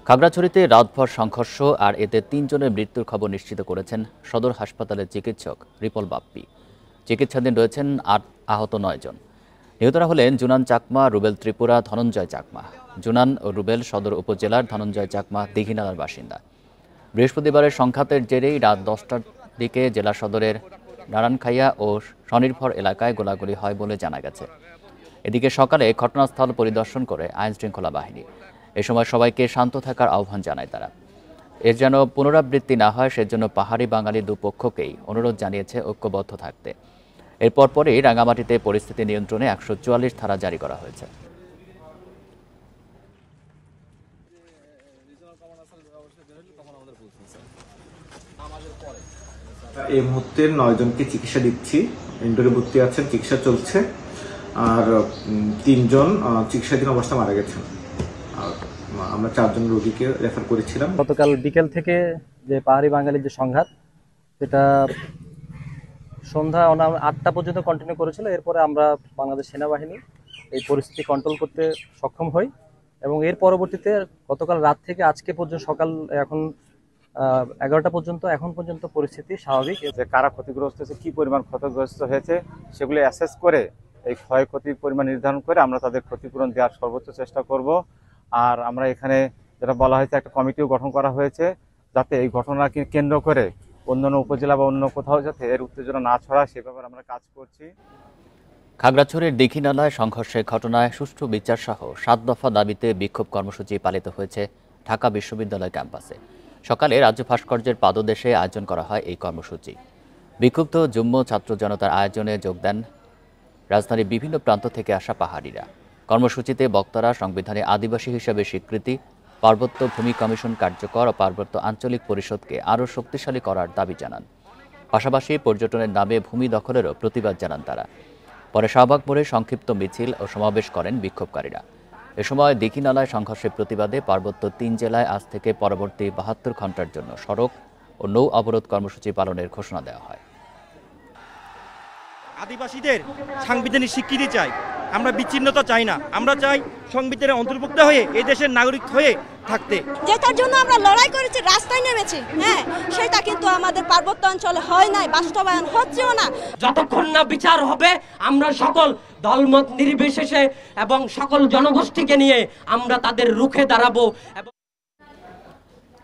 খাগড়াছড়িতে রাতভর সংঘর্ষ আর এতে ৩ জনের মৃত্যুর খবর নিশ্চিত করেছেন সদর হাসপাতালের চিকিৎসক রিপল বাপ্পি। চিকিৎসাধীন রয়েছেন আহত ৯ জন। নিহতরা হলেন জুনান চাকমা, রুবেল ত্রিপুরা, ধনঞ্জয় চাকমা। জুনান ও রুবেল সদর উপজেলার, ধনঞ্জয় চাকমা দিঘিনালার বাসিন্দা। বৃহস্পতিবারের সংঘাতের জেরেই রাত ১০টার দিকে জেলা সদরের নারায়ণখাইয়া ও স্বনির্ভর এলাকায় গোলাগুলি হয় বলে জানা গেছে। এদিকে সকালে ঘটনাস্থল পরিদর্শন করে আইনশৃঙ্খলা বাহিনী। এ সময় সবাইকে শান্ত থাকার আহ্বান জানায় তারা। এর যেন পুনরাবৃত্তি না হয় সেজন্য পাহাড়ি বাঙালি দুপক্ষকেই অনুরোধ জানিয়েছে ঐক্যবদ্ধ থাকতে। এরপর পরেই রাঙামাটিতে পরিস্থিতি নিয়ন্ত্রণে ১৪৪ ধারা জারি করা হয়েছে। এই মুহূর্তে ৯ জনকে চিকিৎসা দিচ্ছি, ইনডোরে ভর্তি আছেন, চিকিৎসা চলছে। আর ৩ জন চিকিৎসাধীন অবস্থায় মারা গেছেন। আর আমরা ৪ জন রোগীকে রেফার করেছিলাম। গতকাল বিকেল থেকে যে পাহাড়ি বাঙালির যে সংঘাত, সেটা সন্ধ্যা ৮টা পর্যন্ত কন্টিনিউ করেছিল। এরপরে আমরা বাংলাদেশ সেনাবাহিনী এই পরিস্থিতি কন্ট্রোল করতে সক্ষম হই এবং এর পরবর্তীতে গতকাল রাত থেকে আজকে পর্যন্ত সকাল এখন ১১টা পর্যন্ত এখন পর্যন্ত পরিস্থিতি স্বাভাবিক। যে কারা ক্ষতিগ্রস্ত হয়েছে, কি পরিমাণ ক্ষতিগ্রস্ত হয়েছে সেগুলো অ্যাসেস করে এই ক্ষয়ক্ষতির পরিমাণ নির্ধারণ করে আমরা তাদের ক্ষতিপূরণ দেওয়ার সর্বোচ্চ চেষ্টা করব। আর আমরা এখানে যেটা বলা হয়েছে, একটা কমিটিও গঠন করা হয়েছে যাতে এই ঘটনাকে কেন্দ্র করে অন্যান্য উপজেলা বা অন্য কোথাও যাতে এর উত্তেজনা না ছড়ায় সে ব্যাপারে আমরা কাজ করছি। খাগড়াছড়ির দীঘিনালায় সংঘর্ষের ঘটনায় সুষ্ঠু বিচার সহ ৭ দফা দাবিতে বিক্ষোভ কর্মসূচি পালিত হয়েছে ঢাকা বিশ্ববিদ্যালয় ক্যাম্পাসে। সকালে রাজ্য ভাস্কর্যের পাদদেশে আয়োজন করা হয় এই কর্মসূচি। বিক্ষুব্ধ যুগ্ম ছাত্র জনতার আয়োজনে যোগ দেন রাজধানীর বিভিন্ন প্রান্ত থেকে আসা পাহাড়িরা। কর্মসূচিতে বক্তারা সংবিধানে আদিবাসী হিসেবে স্বীকৃতি, পার্বত্য ভূমি কমিশন কার্যকর ও পার্বত্য আঞ্চলিক পরিষদকে আরও শক্তিশালী করার দাবি জানান। পাশাপাশি পর্যটনের নামে ভূমি দখলেরও প্রতিবাদ জানান তারা। পরে শাহবাগ মোড়ে সংক্ষিপ্ত মিছিল ও সমাবেশ করেন বিক্ষোভকারীরা। এ সময় দীঘিনালায় সংঘর্ষের প্রতিবাদে পার্বত্য ৩ জেলায় আজ থেকে পরবর্তী ৭২ ঘণ্টার জন্য সড়ক ও নৌ অবরোধ কর্মসূচি পালনের ঘোষণা দেওয়া হয়। আদিবাসীদের সাংবিধানিক স্বীকৃতি চাই, আমরা বিচ্ছিন্নতা চাই না। আমরা চাই সংবিধানের অন্তর্ভুক্ত হয়ে এই দেশের নাগরিক হয়ে থাকতে। যেটার জন্য আমরা লড়াই করেছি, রাস্তায় নেমেছি, সেটা কিন্তু আমাদের পার্বত্য অঞ্চলে হয় নাই, বাস্তবায়ন হচ্ছেও না। যতক্ষণ না বিচার হবে আমরা সকল দলমত নির্বিশেষে এবং সকল জনগোষ্ঠীকে নিয়ে আমরা তাদের রুখে দাঁড়াবো।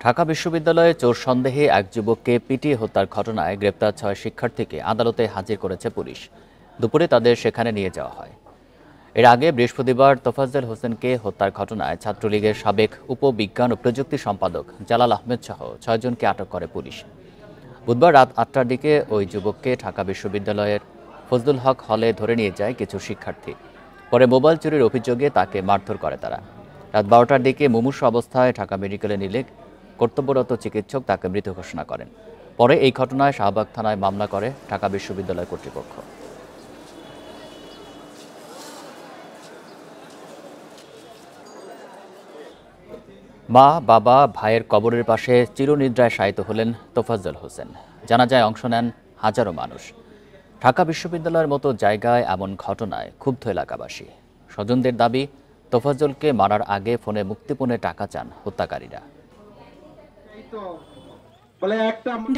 ঢাকা বিশ্ববিদ্যালয়ে চোর সন্দেহে এক যুবককে পিটিয়ে হত্যার ঘটনায় গ্রেপ্তার ৬ শিক্ষার্থীকে আদালতে হাজির করেছে পুলিশ। দুপুরে তাদের সেখানে নিয়ে যাওয়া হয়। এর আগে বৃহস্পতিবার তোফাজ্জল হোসেনকে হত্যার ঘটনায় ছাত্রলীগের সাবেক উপবিজ্ঞান ও প্রযুক্তি সম্পাদক জালাল আহমেদ সহ ৬ জনকে আটক করে পুলিশ। বুধবার রাত ৮টার দিকে ওই যুবককে ঢাকা বিশ্ববিদ্যালয়ের ফজলুল হক হলে ধরে নিয়ে যায় কিছু শিক্ষার্থী। পরে মোবাইল চুরির অভিযোগে তাকে মারধর করে তারা। রাত ১২টার দিকে মুমূর্ষু অবস্থায় ঢাকা মেডিকেলে নিলে কর্তব্যরত চিকিৎসক তাকে মৃত ঘোষণা করেন। পরে এই ঘটনায় শাহবাগ থানায় মামলা করে ঢাকা বিশ্ববিদ্যালয় কর্তৃপক্ষ। মা, বাবা, ভাইয়ের কবরের পাশে চিরনিদ্রায় শায়িত হলেন তোফাজ্জল হোসেন। জানাজায় অংশ নেন হাজারো মানুষ। ঢাকা বিশ্ববিদ্যালয়ের মতো জায়গায় এমন ঘটনায় ক্ষুব্ধ এলাকাবাসী। স্বজনদের দাবি, তোফাজ্জলকে মারার আগে ফোনে মুক্তিপণে টাকা চান হত্যাকারীরা।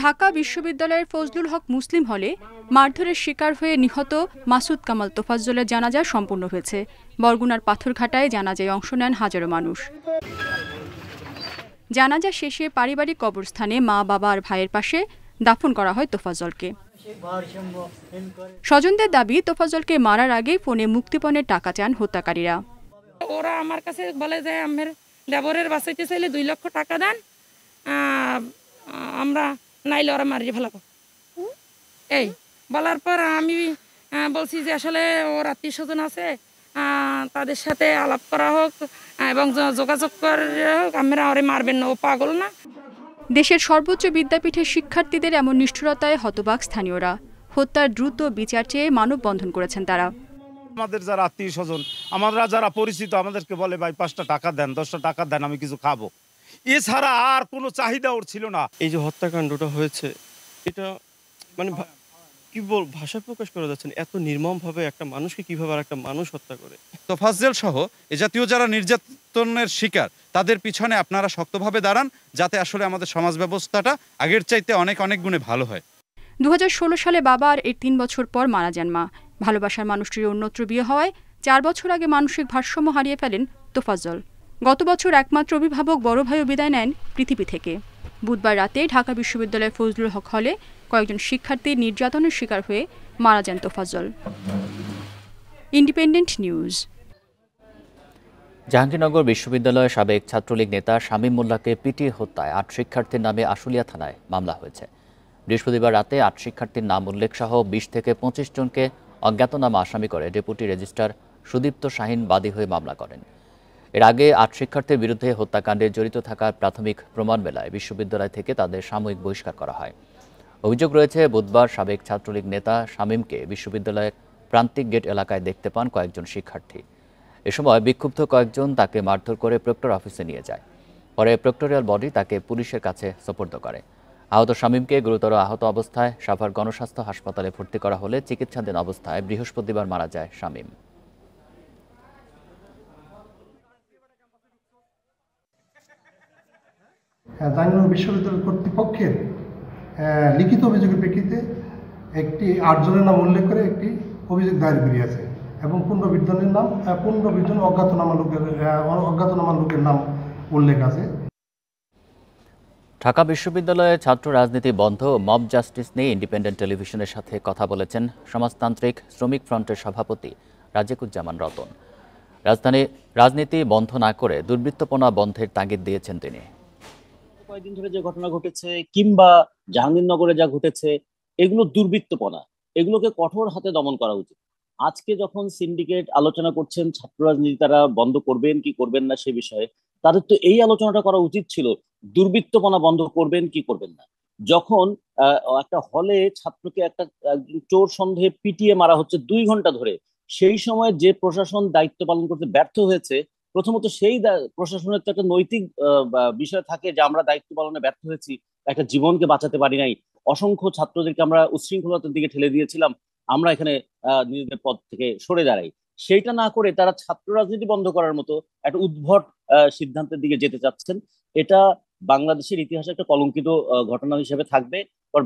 ঢাকা বিশ্ববিদ্যালয়ের ফজলুল হক মুসলিম হলে মারধরের শিকার হয়ে নিহত মাসুদ কামাল তোফাজ্জলের জানাজা সম্পন্ন হয়েছে। বরগুনার পাথরঘাটায় জানাজায় অংশ নেন হাজারো মানুষ। জানাজা শেষে পারিবারিক কবরস্থানে মা, বাবা আর ভাইয়ের পাশে দাফন করা হয় তোফাজ্জলকে। স্বজনদের দাবি, তোফাজ্জলকে মারার আগে ফোনে মুক্তিপণের টাকা চান হত্যাকারীরা। ওরা আমার কাছে বলে যে আমার দেবরের বাঁচাইতে চাইলে ২ লক্ষ টাকা দেন, আমরা নাইলে ওরা মারিয়ে ফেলাবো। এই বলার পর আমি বলছি যে আসলে ওর আত্মীয় স্বজন আছে, তাদের সাথে আলাপ করা হোক এবং যোগাযোগ করে হোক, আমরা ওরে মারবেন না, ও পাগল না। দেশের সর্বোচ্চ বিদ্যাপীঠের শিক্ষার্থীদের এমন নিষ্ঠুরতায় হতবাক স্থানীয়রা। হত্যার দ্রুত বিচার চেয়ে মানববন্ধন করেছেন তারা। আমাদের যারা আত্মীয় স্বজন, আমরা যারা পরিচিত, আমাদেরকে বলে ভাই ৫টা টাকা দেন, ১০টা টাকা দেন, আমি কিছু খাবো। এছাড়া আর কোনো চাহিদা ওর ছিল না। এই যে হত্যাকাণ্ডটা হয়েছে, এটা মানে কি ভাষায় প্রকাশ করা যাচ্ছে না, এত নির্মমভাবে একটা মানুষকে কিভাবে আর একটা মানুষ হত্যা করে। তোফাজ্জল সহ এ জাতীয় যারা নির্যাতনের শিকার তাদের পিছনে আপনারা শক্তভাবে দাঁড়ান, যাতে আসলে আমাদের সমাজ ব্যবস্থাটা আগের চাইতে অনেক অনেক গুণে ভালো হয়। 2016 সালে বাবা আর এর 3 বছর পর মারা যান মা। ভালোবাসার মানুষটির অন্যত্র বিয়ে হওয়ায় 4 বছর আগে মানসিক ভারসাম্য হারিয়ে ফেলেন তোফাজ্জল। গত বছর একমাত্র অভিভাবক বড় ভাইও বিদায় নেন পৃথিবী থেকে। বুধবার রাতে ঢাকা বিশ্ববিদ্যালয়ের ফজলুল হক হলে কয়েকজন শিক্ষার্থী নির্যাতনের শিকার হয়ে মারা যান তোফাজ্জল। Independent news. জাহাঙ্গীরনগর বিশ্ববিদ্যালয়ের সাবেক ছাত্রলীগ নেতা শামীম মোল্লাকে পিটিয়ে হত্যায় 8 শিক্ষার্থীর নামে আশুলিয়া থানায় মামলা হয়েছে। বৃহস্পতিবার রাতে 8 শিক্ষার্থীর নাম উল্লেখ সহ 20 থেকে 25 জনকে অজ্ঞাতনামা আসামি করে ডেপুটি রেজিস্ট্রার সুদীপ্ত শাহীন বাদী হয়ে মামলা করেন। এর আগে 8 শিক্ষার্থীর বিরুদ্ধে হত্যাকাণ্ডে জড়িত থাকার প্রাথমিক প্রমাণ মেলায় বিশ্ববিদ্যালয় থেকে তাদের সাময়িক বহিষ্কার করা হয়। অভিযোগ রয়েছে, বুধবার সাবেক ছাত্রলীগ নেতা শামীমকে বিশ্ববিদ্যালয়ের প্রান্তিক গেট এলাকায় দেখতে পান কয়েকজন শিক্ষার্থী। এ সময় বিক্ষুব্ধ কয়েকজন তাকে মারধর করে প্রক্টর অফিসে নিয়ে যায়। পরে প্রক্টোরিয়াল বডি তাকে পুলিশের কাছে সোপর্দ করে। আহত শামীমকে গুরুতর আহত অবস্থায় সাভার গণস্বাস্থ্য হাসপাতালে ভর্তি করা হলে চিকিৎসাধীন অবস্থায় বৃহস্পতিবার মারা যায় শামীম। জাহাঙ্গীরনগর বিশ্ববিদ্যালয় কর্তৃপক্ষের লিখিত অভিযোগের প্রেক্ষিতে একটি 8 জনের নাম উল্লেখ করে একটি অভিযোগ দায়ের করিয়াছে এবং 15 জন অজ্ঞাতনামা লোকের নাম উল্লেখ আছে। ঢাকা বিশ্ববিদ্যালয়ে ছাত্র রাজনীতি বন্ধ ও মব জাস্টিস নিয়ে ইন্ডিপেন্ডেন্ট টেলিভিশনের সাথে কথা বলেছেন সমাজতান্ত্রিক শ্রমিক ফ্রন্টের সভাপতি রাজেকুজ্জামান রতন। রাজনীতি বন্ধ না করে দুর্বৃত্তপনা বন্ধের তাগিদ দিয়েছেন তিনি। কয়েকদিন ধরে যে ঘটনা ঘটেছে কিংবা জাহাঙ্গীরনগরে যা ঘটেছে, এগুলো দুর্বৃত্তপনা, এগুলোকে কঠোর হাতে দমন করা উচিত। আজকে যখন সিন্ডিকেট আলোচনা করছেন ছাত্র রাজনীতি তারা বন্ধ করবেন কি করবেন না সে বিষয়ে, তাদের তো এই আলোচনাটা করা উচিত ছিল দুর্বৃত্তপনা বন্ধ করবেন কি করবেন না। যখন একটা হলে ছাত্রকে একটা চোর সন্দেহে পিটিয়ে মারা হচ্ছে 2 ঘন্টা ধরে, সেই সময় যে প্রশাসন দায়িত্ব পালন করতে ব্যর্থ হয়েছে, প্রথমত সেই প্রশাসনের তো একটা নৈতিক বিষয় থাকে যে আমরা দায়িত্ব পালনে ব্যর্থ হয়েছি, একটা জীবনকে বাঁচাতে পারি নাই, অসংখ্য ছাত্রদেরকে আমরা উচ্ছৃঙ্খলতার দিকে ঠেলে দিয়েছিলাম, আমরা এখানে নিজেদের পদ থেকে সরে দাঁড়াই। সেইটা না করে তারা ছাত্র রাজনীতি বন্ধ করার মতো একটা উদ্ভট সিদ্ধান্তের দিকে যেতে চাচ্ছেন। এটা বাংলাদেশের ইতিহাসে একটা কলঙ্কিত ঘটনা হিসেবে থাকবে।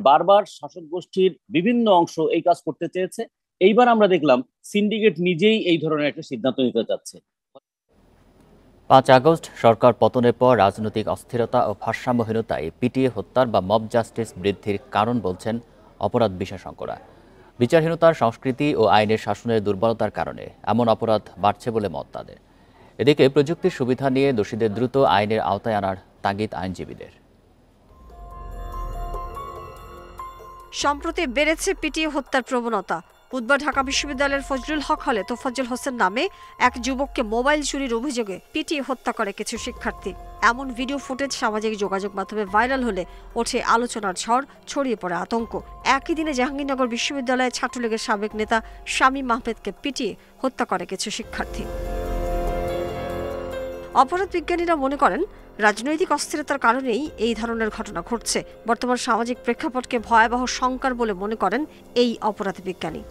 বারবার শাসক গোষ্ঠীর বিভিন্ন অংশ এই কাজ করতে চেয়েছে, এইবার আমরা দেখলাম সিন্ডিকেট নিজেই এই ধরনের একটা সিদ্ধান্ত নিতে চাচ্ছে। 5 আগস্ট সরকার পতনের পর রাজনৈতিক অস্থিরতা ও ভারসাম্যহীনতায় পিটিয়ে হত্যার বা মব জাস্টিস বৃদ্ধির কারণ বলছেন অপরাধ বিশেষজ্ঞরা। বিচারহীনতার সংস্কৃতি ও আইনের শাসনের দুর্বলতার কারণে এমন অপরাধ বাড়ছে বলে মত তাদের। এদিকে প্রযুক্তির সুবিধা নিয়ে দোষীদের দ্রুত আইনের আওতায় আনার তাগিদ আইনজীবীদের। সম্প্রতি বেড়েছে পিটিয়ে হত্যার প্রবণতা। বুধবার ঢাকা বিশ্ববিদ্যালয়ের ফজলুল হক হলে তোফাজ্জল হোসেন নামে এক যুবককে মোবাইল চুরির অভিযোগে পিটিয়ে হত্যা করে কিছু শিক্ষার্থী। এমন ভিডিও ফুটেজ সামাজিক যোগাযোগ মাধ্যমে ভাইরাল হলে ওঠে আলোচনার ঝড়, ছড়িয়ে পড়ে আতঙ্ক। একই দিনে জাহাঙ্গীরনগর বিশ্ববিদ্যালয়ে ছাত্রলীগের সাবেক নেতা শামীম আহমেদকে পিটিয়ে হত্যা করে কিছু শিক্ষার্থী। অপরাধ বিজ্ঞানীরা মনে করেন রাজনৈতিক অস্থিরতার কারণেই এই ধরনের ঘটনা ঘটছে। বর্তমান সামাজিক প্রেক্ষাপটকে ভয়াবহ সংকট বলে মনে করেন এই অপরাধ বিজ্ঞানী।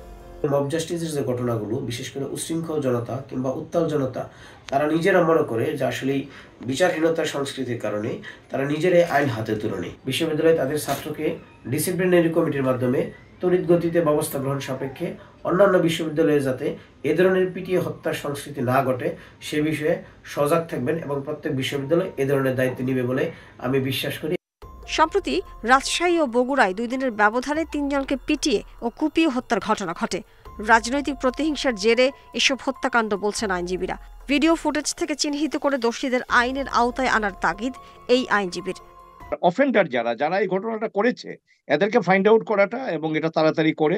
মব জাস্টিসের যে ঘটনাগুলো, বিশেষ করে উশৃঙ্খল জনতা কিংবা উত্তাল জনতা, তারা নিজেরা মনে করে যে আসলে বিচারহীনতার সংস্কৃতির কারণে তারা নিজেরাই আইন হাতে তুলে নেয়। বিশ্ববিদ্যালয়ে তাদের ছাত্রকে ডিসিপ্লিনারি কমিটির মাধ্যমে তড়িৎ গতিতে ব্যবস্থা গ্রহণ সাপেক্ষে অন্যান্য বিশ্ববিদ্যালয়ে যাতে এ ধরনের পিটিয়ে হত্যার সংস্কৃতি না ঘটে সে বিষয়ে সজাগ থাকবেন এবং প্রত্যেক বিশ্ববিদ্যালয় এ ধরনের দায়িত্ব নেবে বলে আমি বিশ্বাস করি। সম্প্রতি রাজশাহী ও বগুড়ায় 2 দিনের ব্যবধানে 3 জনকে পিটিয়ে ও কুপিয়ে হত্যার ঘটনা ঘটে। রাজনৈতিক প্রতিহিংসার জেরে এসব হত্যাকাণ্ড বলছেন আইনজীবীরা। ভিডিও ফুটেজ থেকে চিহ্নিত করে দোষীদের আইনের আওতায় আনার তাগিদ এই আইনজীবীর। অফেন্ডার যারা এই ঘটনাটা করেছে এদেরকে ফাইন্ড আউট করাটা এবং এটা তাড়াতাড়ি করে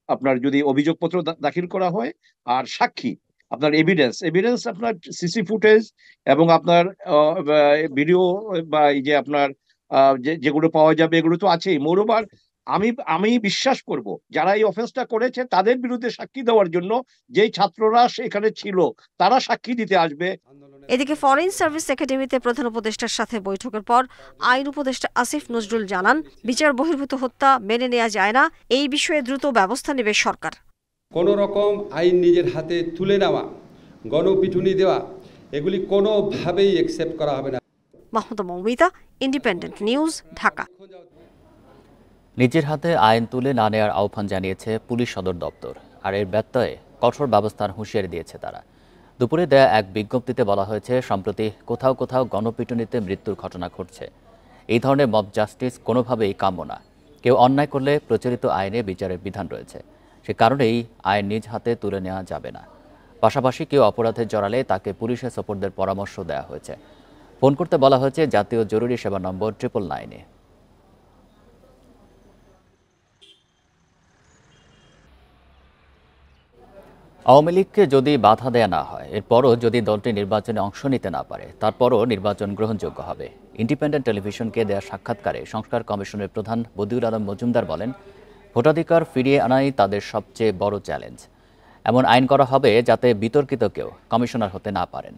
আপনার যদি অভিযোগপত্র দাখিল করা হয়, আর সাক্ষী আপনার এভিডেন্স আপনার সিসি ফুটেজ এবং আপনার ভিডিও বা এই যে আপনার যেগুলো পাওয়া যাবে এগুলো তো আছেই। মোরওভার আমি বিশ্বাস করব যারা এই অফেন্সটা করেছে তাদের বিরুদ্ধে সাক্ষী দেওয়ার জন্য যেই ছাত্ররা সেখানে ছিল তারা সাক্ষী দিতে আসবে। এদিকে ফরেন সার্ভিস একাডেমিতে প্রধান উপদেষ্টার সাথে বৈঠকের পর আইন উপদেষ্টা আসিফ নজরুল জানান, বিচার বহির্ভূত হত্যা মেনে নেওয়া যায় না, এই বিষয়ে দ্রুত ব্যবস্থা নেবে সরকার। কোন রকম আইন নিজের হাতে তুলে নেওয়া, গণপিটুনি দেওয়া, এগুলি কোনোভাবেই অ্যাকসেপ্ট করা হবে না। Mahmuda Moumita, independent news, Dhaka. নিজের হাতে আইন তুলে না নেওয়ার আহ্বান জানিয়েছে পুলিশ সদর দপ্তর, আর এর ব্যত্যয়ে কঠোর ব্যবস্থার হুঁশিয়ারি দিয়েছে তারা। দুপুরে দেয়া এক বিজ্ঞপ্তিতে বলা হয়েছে, সম্প্রতি কোথাও কোথাও গণপিটুনিতে মৃত্যুর ঘটনা ঘটছে। এই ধরনের মব জাস্টিস কোনোভাবেই কাম্য না। কেউ অন্যায় করলে প্রচলিত আইনে বিচারের বিধান রয়েছে, সে কারণেই আইন নিজ হাতে তুলে নেওয়া যাবে না। পাশাপাশি কেউ অপরাধে জড়ালে তাকে পুলিশে সোপর্দের পরামর্শ দেওয়া হয়েছে। ফোন করতে বলা হয়েছে জাতীয় জরুরি সেবা নম্বর 999-এ। আওয়ামী লীগকে যদি বাধা দেয়া না হয়, এরপরও যদি দলটি নির্বাচনে অংশ নিতে না পারে, তারপরও নির্বাচন গ্রহণযোগ্য হবে। ইন্ডিপেন্ডেন্ট টেলিভিশনকে দেয়া সাক্ষাৎকারে সংস্কার কমিশনের প্রধান বদিউল আলম মজুমদার বলেন, ভোটাধিকার ফিরিয়ে আনাই তাদের সবচেয়ে বড় চ্যালেঞ্জ। এমন আইন করা হবে যাতে বিতর্কিত কেউ কমিশনার হতে না পারেন।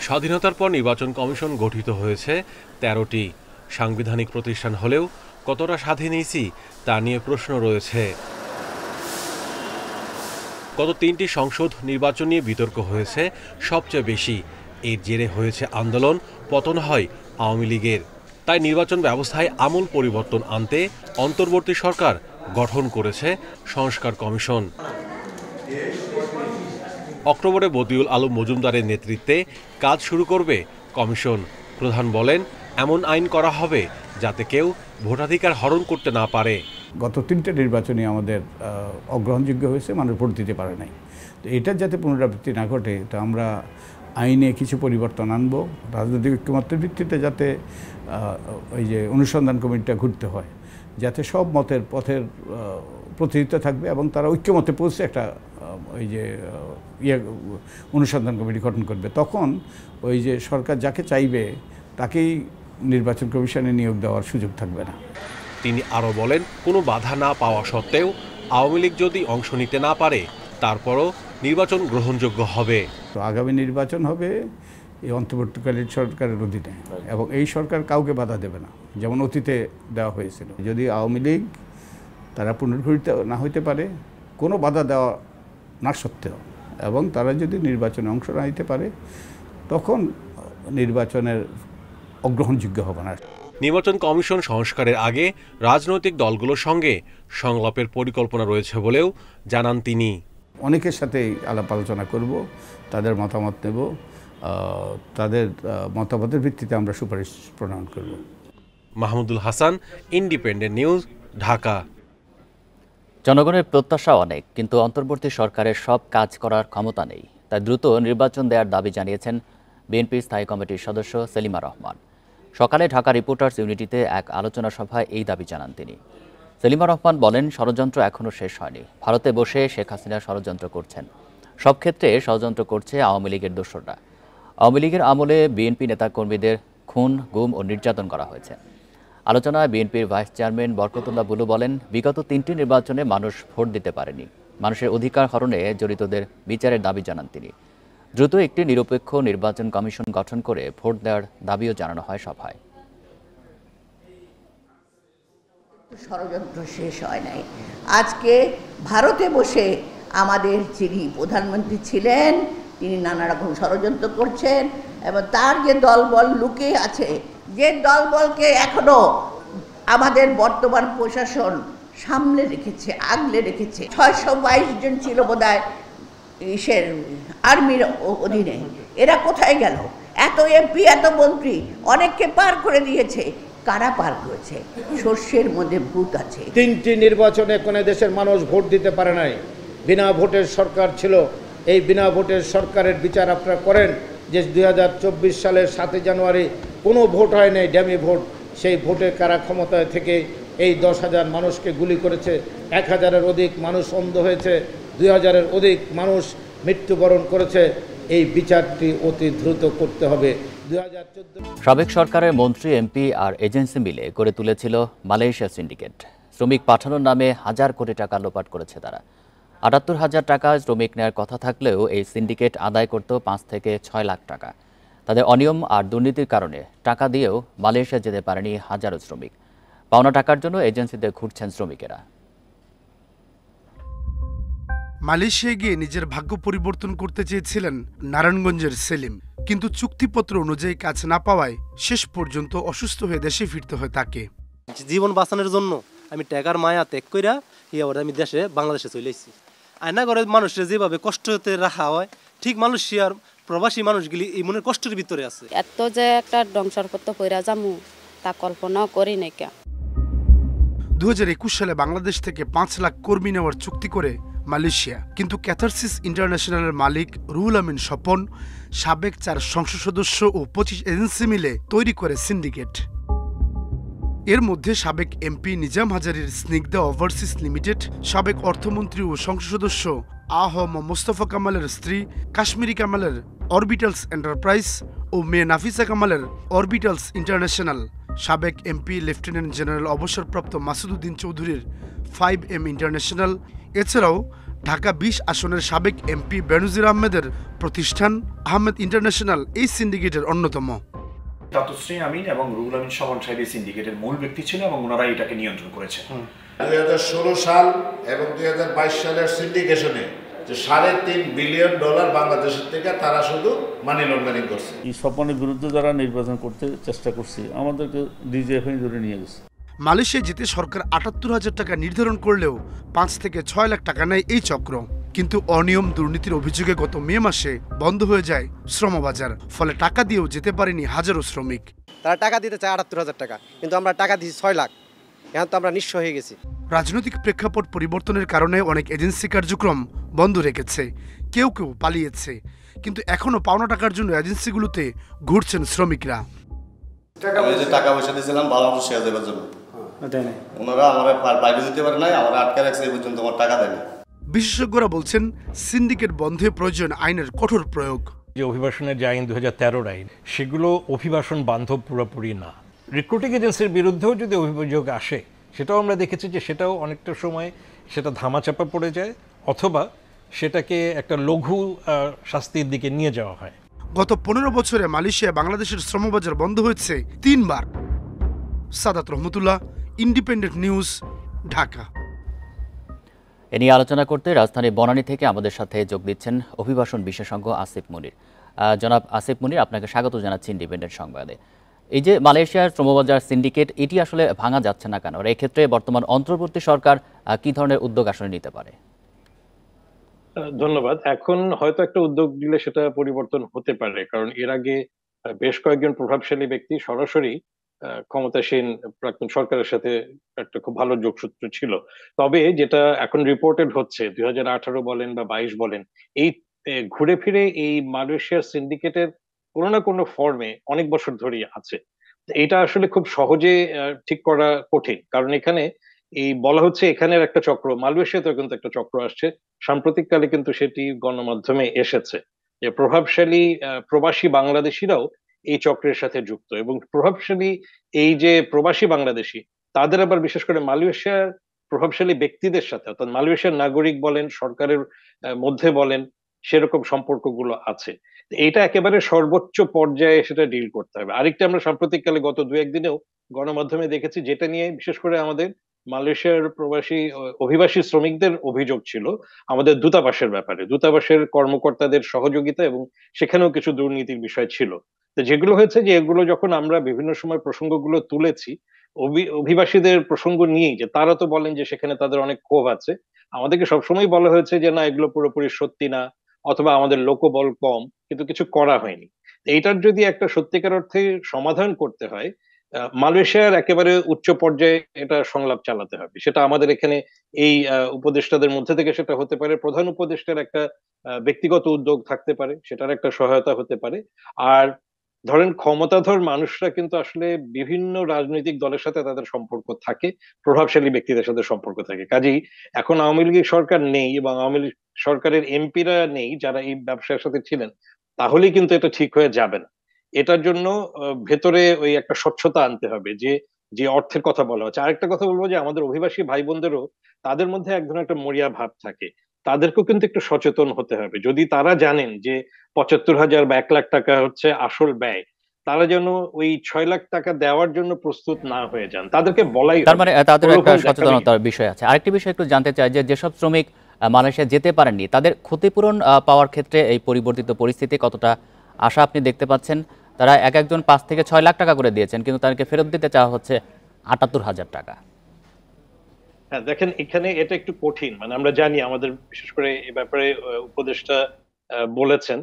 স্বাধীনতার পর নির্বাচন কমিশন গঠিত হয়েছে 13টি। সাংবিধানিক প্রতিষ্ঠান হলেও কতটা স্বাধীন ইসি তা নিয়ে প্রশ্ন রয়েছে। গত 3টি সংসদ নির্বাচন নিয়ে বিতর্ক হয়েছে সবচেয়ে বেশি। এর জেরে হয়েছে আন্দোলন, পতন হয় আওয়ামী লীগের। তাই নির্বাচন ব্যবস্থায় আমূল পরিবর্তন আনতে অন্তর্বর্তী সরকার গঠন করেছে সংস্কার কমিশন। অক্টোবরে বদিউল আলম মজুমদারের নেতৃত্বে কাজ শুরু করবে কমিশন। প্রধান বলেন, এমন আইন করা হবে যাতে কেউ ভোটাধিকার হরণ করতে না পারে। গত 3টে নির্বাচনে আমাদের অগ্রহণযোগ্য হয়েছে, মানুষ ভোট দিতে পারে নাই। তো এটার যাতে পুনরাবৃত্তি না ঘটে, তো আমরা আইনে কিছু পরিবর্তন আনব। রাজনৈতিক ঐক্যমত্যের ভিত্তিতে যাতে ওই যে অনুসন্ধান কমিটিটা ঘুরতে হয়, যাতে সব মতের পথের প্রতিনিধিত্ব থাকবে এবং তারা ঐক্যমতে পৌঁছে একটা ওই যে অনুসন্ধান কমিটি গঠন করবে। তখন ওই যে সরকার যাকে চাইবে তাকেই নির্বাচন কমিশনে নিয়োগ দেওয়ার সুযোগ থাকবে না। তিনি আরও বলেন, কোনো বাধা না পাওয়া সত্ত্বেও আওয়ামী লীগ যদি অংশ নিতে না পারে, তারপরও নির্বাচন গ্রহণযোগ্য হবে। তো আগামী নির্বাচন হবে এই অন্তর্বর্তীকালীন সরকারের অধীনে, এবং এই সরকার কাউকে বাধা দেবে না, যেমন অতীতে দেওয়া হয়েছিল। যদি আওয়ামী লীগ তারা পুনর্গঠিত না হইতে পারে, কোনো বাধা দেওয়া না সত্ত্বেও, এবং তারা যদি নির্বাচনে অংশ না নিতে পারে, তখন নির্বাচনের অগ্রহণযোগ্য হবে না। নির্বাচন কমিশন সংস্কারের আগে রাজনৈতিক দলগুলোর সঙ্গে সংলাপের পরিকল্পনা রয়েছে বলেও জানান তিনি। অনেকের সাথেই আলাপ আলোচনা করব, তাদের মতামত নেব, তাদের মতামতের ভিত্তিতে আমরা সুপারিশ প্রণয়ন করব। Mahmudul Hasan, independent news, Dhaka. জনগণের প্রত্যাশা অনেক, কিন্তু অন্তর্বর্তী সরকারের সব কাজ করার ক্ষমতা নেই। তাই দ্রুত নির্বাচন দেওয়ার দাবি জানিয়েছেন বিএনপির স্থায়ী কমিটির সদস্য সেলিমা রহমান। সকালে ঢাকা রিপোর্টার্স ইউনিটিতে এক আলোচনা সভায় এই দাবি জানান তিনি। সেলিমা রহমান বলেন, ষড়যন্ত্র এখনও শেষ হয়নি। ভারতে বসে শেখ হাসিনা ষড়যন্ত্র করছেন। সব ক্ষেত্রে ষড়যন্ত্র করছে আওয়ামী লীগের দোসররা। আওয়ামী লীগের আমলে বিএনপি নেতাকর্মীদের খুন, গুম ও নির্যাতন করা হয়েছে। আলোচনায় বিএনপির ভাইস চেয়ারম্যান বরকতুল্লাহ বুলু বলেন, বিগত 3টি নির্বাচনে মানুষ ভোট দিতে পারেনি। মানুষের অধিকার হরণে জড়িতদের বিচারের দাবি জানান তিনি। দ্রুত একটি নিরপেক্ষ নির্বাচন কমিশন গঠন করে ভোট দেওয়ার দাবিও জানানো হয় সভায়। ষড়যন্ত্র শেষ হয় নাই। আজকে ভারতে বসে আমাদের যিনি প্রধানমন্ত্রী ছিলেন, তিনি নানা রকম ষড়যন্ত্র করছেন, এবং তার যে দলবল লুকিয়ে আছে, যে দলবলকে এখনো আমাদের বর্তমান প্রশাসন সামনে রেখেছে, আগলে রেখেছে। 622 জন ছিল বোধহয় ইসের আর্মির অধীনে, এরা কোথায় গেল? এত এমপি, এত মন্ত্রী, অনেককে পার করে দিয়েছে। কারা পার করেছে? শস্যের মধ্যে ভূত আছে। 3টি নির্বাচনে কোনো দেশের মানুষ ভোট দিতে পারে নাই, বিনা ভোটের সরকার ছিল। এই বিনা ভোটের সরকারের বিচার আপনারা করেন যে 2024 সালের 7 জানুয়ারি কোনো ভোট হয় নাই, ড্যামি ভোট। সেই ভোটে কারা ক্ষমতায় থেকে এই 10,000 মানুষকে গুলি করেছে, 1,000-এর অধিক মানুষ অন্ধ হয়েছে, 2,000-এর অধিক মানুষ মৃত্যুবরণ করেছে। এই বিচারটি অতি দ্রুত করতে হবে। 2014 সাবেক সরকারের মন্ত্রী, এমপি আর এজেন্সি মিলে গড়ে তুলেছিল মালয়েশিয়া সিন্ডিকেট। শ্রমিক পাঠানোর নামে হাজার কোটি টাকা লোপাট করেছে তারা। ৭৮,০০০ টাকা শ্রমিক নেয়ার কথা থাকলেও এই সিন্ডিকেট আদায় করত ৫ থেকে ৬ লাখ টাকা। তাদের অনিয়ম আর দুর্নীতির কারণে টাকা দিয়েও মালয়েশিয়া যেতে পারেনি হাজারো শ্রমিক। পাওনা টাকার জন্য এজেন্সিতে ঘুরছেন শ্রমিকেরা। মালয়েশিয়ায় গিয়ে নিজের ভাগ্য পরিবর্তন করতে চেয়েছিলেন নারায়ণগঞ্জের সেলিম, কিন্তু চুক্তিপত্র অনুযায়ী কাজ না পাওয়ায় শেষ পর্যন্ত অসুস্থ হয়ে দেশে ফিরতে হয় তাকে। জীবন বাঁচানোর জন্য আমি টাকার মায়া ত্যাগ কইরা আমি দেশে বাংলাদেশে চলে এসেছি। আয়না করে মানুষের যেভাবে কষ্টতে রাখা হয়, ঠিক মালয়েশিয়ার প্রবাসী মানুষগুলি এই মনের কষ্টের ভিতরে আছে। এত যে একটা ধ্বংসরপত্র কইরা যামু তা কল্পনাও করি নাই। 2021 সালে বাংলাদেশ থেকে 5 লাখ কর্মী নেওয়ার চুক্তি করে মালয়েশিয়া, কিন্তু ক্যাথারসিস ইন্টারন্যাশনালের মালিক রুহুল আমিন স্বপন, সাবেক 4 সংসদ সদস্য ও 25 এজেন্সি মিলে তৈরি করে সিন্ডিকেট। এর মধ্যে সাবেক এমপি নিজাম হাজারীর স্নিগ্ধা ওভারসিজ লিমিটেড, সাবেক অর্থমন্ত্রী ও সংসদ সদস্য আহম মোস্তফা কামালের স্ত্রী কাশ্মীরি কামালের অরবিটালস এন্টারপ্রাইজ ও মেয়ে নাফিসা কামালের অরবিটালস ইন্টারন্যাশনাল, সাবেক এমপি লেফটেন্যান্ট জেনারেল অবসরপ্রাপ্ত মাসুদউদ্দিন চৌধুরীর 5M ইন্টারন্যাশনাল, এছাড়াও ঢাকা 20 আসনের সাবেক এমপি বেনজির আহমেদের প্রতিষ্ঠান আহমেদ ইন্টারন্যাশনাল এই সিন্ডিকেটের অন্যতম। তাতশ্রী আমিন এবং রুহুল আমিন স্বপন সাহেব এই সিন্ডিকেটের মূল ব্যক্তি ছিল এবং ওনারা এটাকে নিয়ন্ত্রণ করেছে। 2016 সাল এবং 2022 সালের সিন্ডিকেশনে যে $3.5 বিলিয়ন বাংলাদেশের থেকে তারা শুধু মানি লন্ডারিং করছে। এই স্বপনের বিরুদ্ধে যারা নির্বাচন করতে চেষ্টা করছে আমাদেরকে ডিজিএফআই ধরে নিয়ে গেছে। মালয়েশিয়া যেতে সরকার ৭৮,০০০ টাকা নির্ধারণ করলেও 5 থেকে 6 লাখ টাকা নেয় এই চক্র। কিন্তু অনিয়ম দুর্নীতির অভিযোগে গত মে মাসে বন্ধ হয়ে যায় শ্রমবাজার, ফলে টাকা দিয়েও যেতে পারেনি হাজারো শ্রমিক। তারা টাকা দিতে চায় ৭৮,০০০ টাকা, কিন্তু আমরা টাকা দিয়েছি 6 লাখ। এখন তো আমরা নিঃস্ব হয়ে গেছি। রাজনৈতিক প্রেক্ষাপট পরিবর্তনের কারণে অনেক এজেন্সি কার্যক্রম বন্ধ রেখেছে, কেউ কেউ পালিয়েছে, কিন্তু এখনও পাওনা টাকার জন্য এজেন্সিগুলোতে ঘুরছেন শ্রমিকরা। আমি যে টাকা পয়সা দিয়েছিলাম বাংলাদেশ শেয়ার দেওয়ার জন্য, ওনারা আমার বাইরে দিতে পারে নাই, আমার আটকে রাখছে, এই পর্যন্ত আমার টাকা দেয়নি। বিশেষজ্ঞরা বলছেন সিন্ডিকেট বন্ধে প্রয়োজন আইনের কঠোর প্রয়োগ। যে অভিবাসনের যে আইন 2013 আইন, সেগুলো অভিবাসন বান্ধব পুরোপুরি না। রিক্রুটিং এজেন্সির বিরুদ্ধেও যদি অভিযোগ আসে, সেটাও আমরা দেখেছি যে সেটাও অনেকটা সময় সেটা ধামাচাপা পড়ে যায়, অথবা সেটাকে একটা লঘু শাস্তির দিকে নিয়ে যাওয়া হয়। গত 15 বছরে মালয়েশিয়া বাংলাদেশের শ্রমবাজার বন্ধ হয়েছে 3 বার। সাদাত রহমতুল্লাহ, ইন্ডিপেন্ডেন্ট নিউজ, ঢাকা। এ নিয়ে আলোচনা করতে রাজধানী বনানী থেকে আমাদের সাথে যোগ দিচ্ছেন অভিবাসন বিশেষজ্ঞ আসিফ মুনির। জনাব আসিফ মুনির, আপনাকে স্বাগত জানাচ্ছি ইন্ডিপেন্ডেন্ট সংবাদে। এই যে মালয়েশিয়ার শ্রমবাজার সিন্ডিকেট, এটি আসলে ভাঙা যাচ্ছে না কেন? এই ক্ষেত্রে বর্তমান অন্তর্বর্তী সরকার কি ধরনের উদ্যোগ আসলে নিতে পারে? ধন্যবাদ। এখন হয়তো একটা উদ্যোগ দিলে সেটা পরিবর্তন হতে পারে, কারণ এর আগে বেশ কয়েকজন প্রভাবশালী ব্যক্তি সরাসরি ক্ষমতাসীন প্রাক্তন সরকারের সাথে একটা খুব ভালো যোগসূত্র ছিল। তবে যেটা এখন রিপোর্টেড হচ্ছে 2018 বলেন বা 22 বলেন, এই ঘুরে ফিরে এই মালয়েশিয়ার সিন্ডিকেটের কোনো না কোনো ফর্মে অনেক বছর ধরেই আছে। এটা আসলে খুব সহজে ঠিক করা কঠিন, কারণ এখানে এই বলা হচ্ছে এখানের একটা চক্র, মালয়েশিয়াতেও কিন্তু একটা চক্র আসছে। সাম্প্রতিককালে কিন্তু সেটি গণমাধ্যমে এসেছে যে প্রভাবশালী প্রবাসী বাংলাদেশিরাও এই চক্রের সাথে যুক্ত, এবং প্রভাবশালী এই যে প্রবাসী বাংলাদেশি তাদের আবার বিশেষ করে মালয়েশিয়ার প্রভাবশালী ব্যক্তিদের সাথে, অর্থাৎ মালয়েশিয়ার নাগরিক বলেন, সরকারের মধ্যে বলেন, সেরকম সম্পর্কগুলো আছে। এইটা একেবারে সর্বোচ্চ পর্যায়ে সেটা ডিল করতে হবে। আরেকটা আমরা সাম্প্রতিককালে গত 2-1 দিনেও গণমাধ্যমে দেখেছি, যেটা নিয়ে বিশেষ করে আমাদের মালয়েশিয়ার প্রবাসী অভিবাসী শ্রমিকদের অভিযোগ ছিল আমাদের দূতাবাসের ব্যাপারে, দূতাবাসের কর্মকর্তাদের সহযোগিতা, এবং সেখানেও কিছু দুর্নীতির বিষয় ছিল। তো যেগুলো হয়েছে যে এগুলো যখন আমরা বিভিন্ন সময় প্রসঙ্গগুলো তুলেছি, অভিবাসীদের প্রসঙ্গ নিয়েই, যে তারা তো বলেন যে সেখানে তাদের অনেক ক্ষোভ আছে, আমাদেরকে সবসময় বলা হয়েছে যে না, এগুলো পুরোপুরি সত্যি না, অথবা আমাদের লোকবল কম, কিন্তু কিছু করা হয়নি। এইটার যদি একটা সত্যিকার অর্থে সমাধান করতে হয়, মালয়েশিয়ার একেবারে উচ্চ পর্যায়ে এটা সংলাপ চালাতে হবে। সেটা আমাদের এখানে এই উপদেষ্টাদের মধ্যে থেকে সেটা হতে পারে, প্রধান উপদেষ্টার একটা ব্যক্তিগত উদ্যোগ থাকতে পারে, সেটার একটা সহায়তা হতে পারে। আর ধরেন ক্ষমতাধর মানুষরা কিন্তু আসলে বিভিন্ন রাজনৈতিক দলের সাথে তাদের সম্পর্ক থাকে, প্রভাবশালী ব্যক্তিদের সাথে সম্পর্ক থাকে। কাজেই এখন আওয়ামী লীগ সরকার নেই এবং আওয়ামী লীগ সরকারের এমপিরা নেই যারা এই ব্যবসার সাথে ছিলেন, তাহলেই কিন্তু এটা ঠিক হয়ে যাবে না। এটার জন্য ভেতরে ওই একটা স্বচ্ছতা আনতে হবে, যে যে অর্থের কথা বলা হচ্ছে। আরেকটা কথা বলবো যে আমাদের অভিবাসী ভাই বোনদেরও তাদের মধ্যে এক ধরনের একটা মরিয়া ভাব থাকে, তাদেরকেও কিন্তু একটু সচেতন হতে হবে। যদি তারা জানেন যে ৭৫,০০০ বা ১ লাখ টাকা হচ্ছে আসল ব্যয়, তারা যেন ওই ৬ লাখ টাকা দেওয়ার জন্য প্রস্তুত না হয়ে যান। তাদেরকে বলাই তার মানে তাদের একটা সচেতনতার বিষয় আছে। আরেকটি বিষয় একটু জানতে চাই যে যেসব শ্রমিক মালয়েশিয়া যেতে পারেননি তাদের ক্ষতিপূরণ পাওয়ার ক্ষেত্রে এই পরিবর্তিত পরিস্থিতি কতটা আশা আপনি দেখতে পাচ্ছেন? তারা একজন ৫ থেকে ৬ লাখ টাকা করে দিয়েছেন, কিন্তু তাদেরকে ফেরত দিতে চাওয়া হচ্ছে ৭৮,০০০ টাকা। হ্যাঁ, দেখেন এখানে এটা একটু কঠিন। মানে আমরা জানি আমাদের বিশেষ করে এই ব্যাপারে উপদেষ্টা বলেছেন,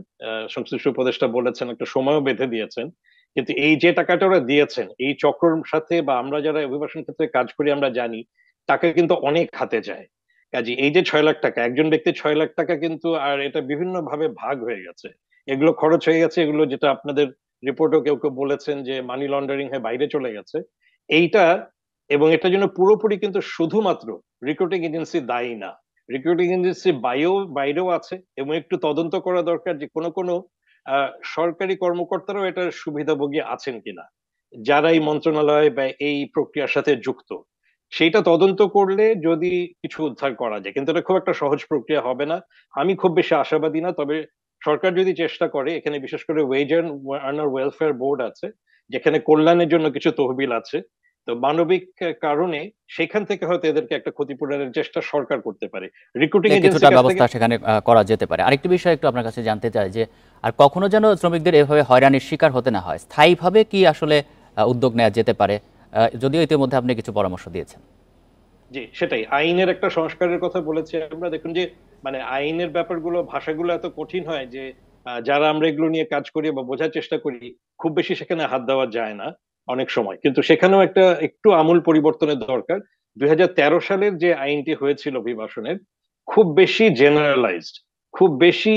সংশ্লিষ্ট উপদেষ্টা বলেছেন, একটা সময়ও বেঁধে দিয়েছেন। কিন্তু এই যে টাকাটা ওরা দিয়েছেন এই চক্রের সাথে বা আমরা যারা অভিবাসন ক্ষেত্রে কাজ করি আমরা জানি টাকা কিন্তু অনেক হাতে যায়। কাজে এই যে ৬ লাখ টাকা, একজন ব্যক্তি ৬ লাখ টাকা কিন্তু, আর এটা বিভিন্ন ভাবে ভাগ হয়ে গেছে, এগুলো খরচ হয়ে গেছে, এগুলো যেটা আপনাদের রিপোর্টও কেউ কেউ বলেছেন যে মানি লন্ডারিং হয়ে বাইরে চলে গেছে এইটা, এবং এটার জন্য পুরোপুরি কিন্তু শুধুমাত্র রিক্রুটিং এজেন্সি দায়ী না, রিক্রুটিং এজেন্সি বাইরেও আছে, এবং একটু তদন্ত করা দরকার যে কোনো সরকারি কর্মকর্তারাও এটার সুবিধাভোগী আছেন কিনা, যারা এই মন্ত্রণালয় বা এই প্রক্রিয়ার সাথে যুক্ত, সেইটা তদন্ত করলে যদি কিছু উদ্ধার করা যায়। কিন্তু এটা খুব একটা সহজ প্রক্রিয়া হবে না, আমি খুব বেশি আশাবাদী না। তবে সরকার যদি চেষ্টা করে, এখানে বিশেষ করে wage and earner welfare board আছে যেখানে কল্যাণের জন্য কিছু তহবিল আছে, তো মানবিক কারণে সেখান থেকে হয়তো এদেরকে একটা ক্ষতিপূরণের চেষ্টা সরকার করতে পারে, রিক্রুটিং কিছুটা ব্যবস্থা সেখানে করা যেতে পারে। আরেকটি বিষয় একটু আপনার কাছে জানতে চাই যে আর কখনো যেন শ্রমিকদের এভাবে হয়রানির শিকার হতে না হয়, স্থায়ীভাবে কি আসলে উদ্যোগ নেওয়া যেতে পারে? যদিও ইতিমধ্যে আপনি কিছু পরামর্শ দিয়েছেন। জি, সেটাই, আইনের একটা সংস্কারের কথা বলেছি আমরা। দেখুন যে মানে আইনের ব্যাপারগুলো, ভাষাগুলো এত কঠিন হয় যে যারা আমরা এগুলো নিয়ে কাজ করি বা বোঝার চেষ্টা করি, খুব বেশি সেখানে হাত দেওয়া যায় না অনেক সময়। কিন্তু সেখানেও একটু আমূল পরিবর্তনের দরকার। ২০১৩ সালের যে আইনটি হয়েছিল অভিবাসনের, খুব বেশি জেনারেলাইজড, খুব বেশি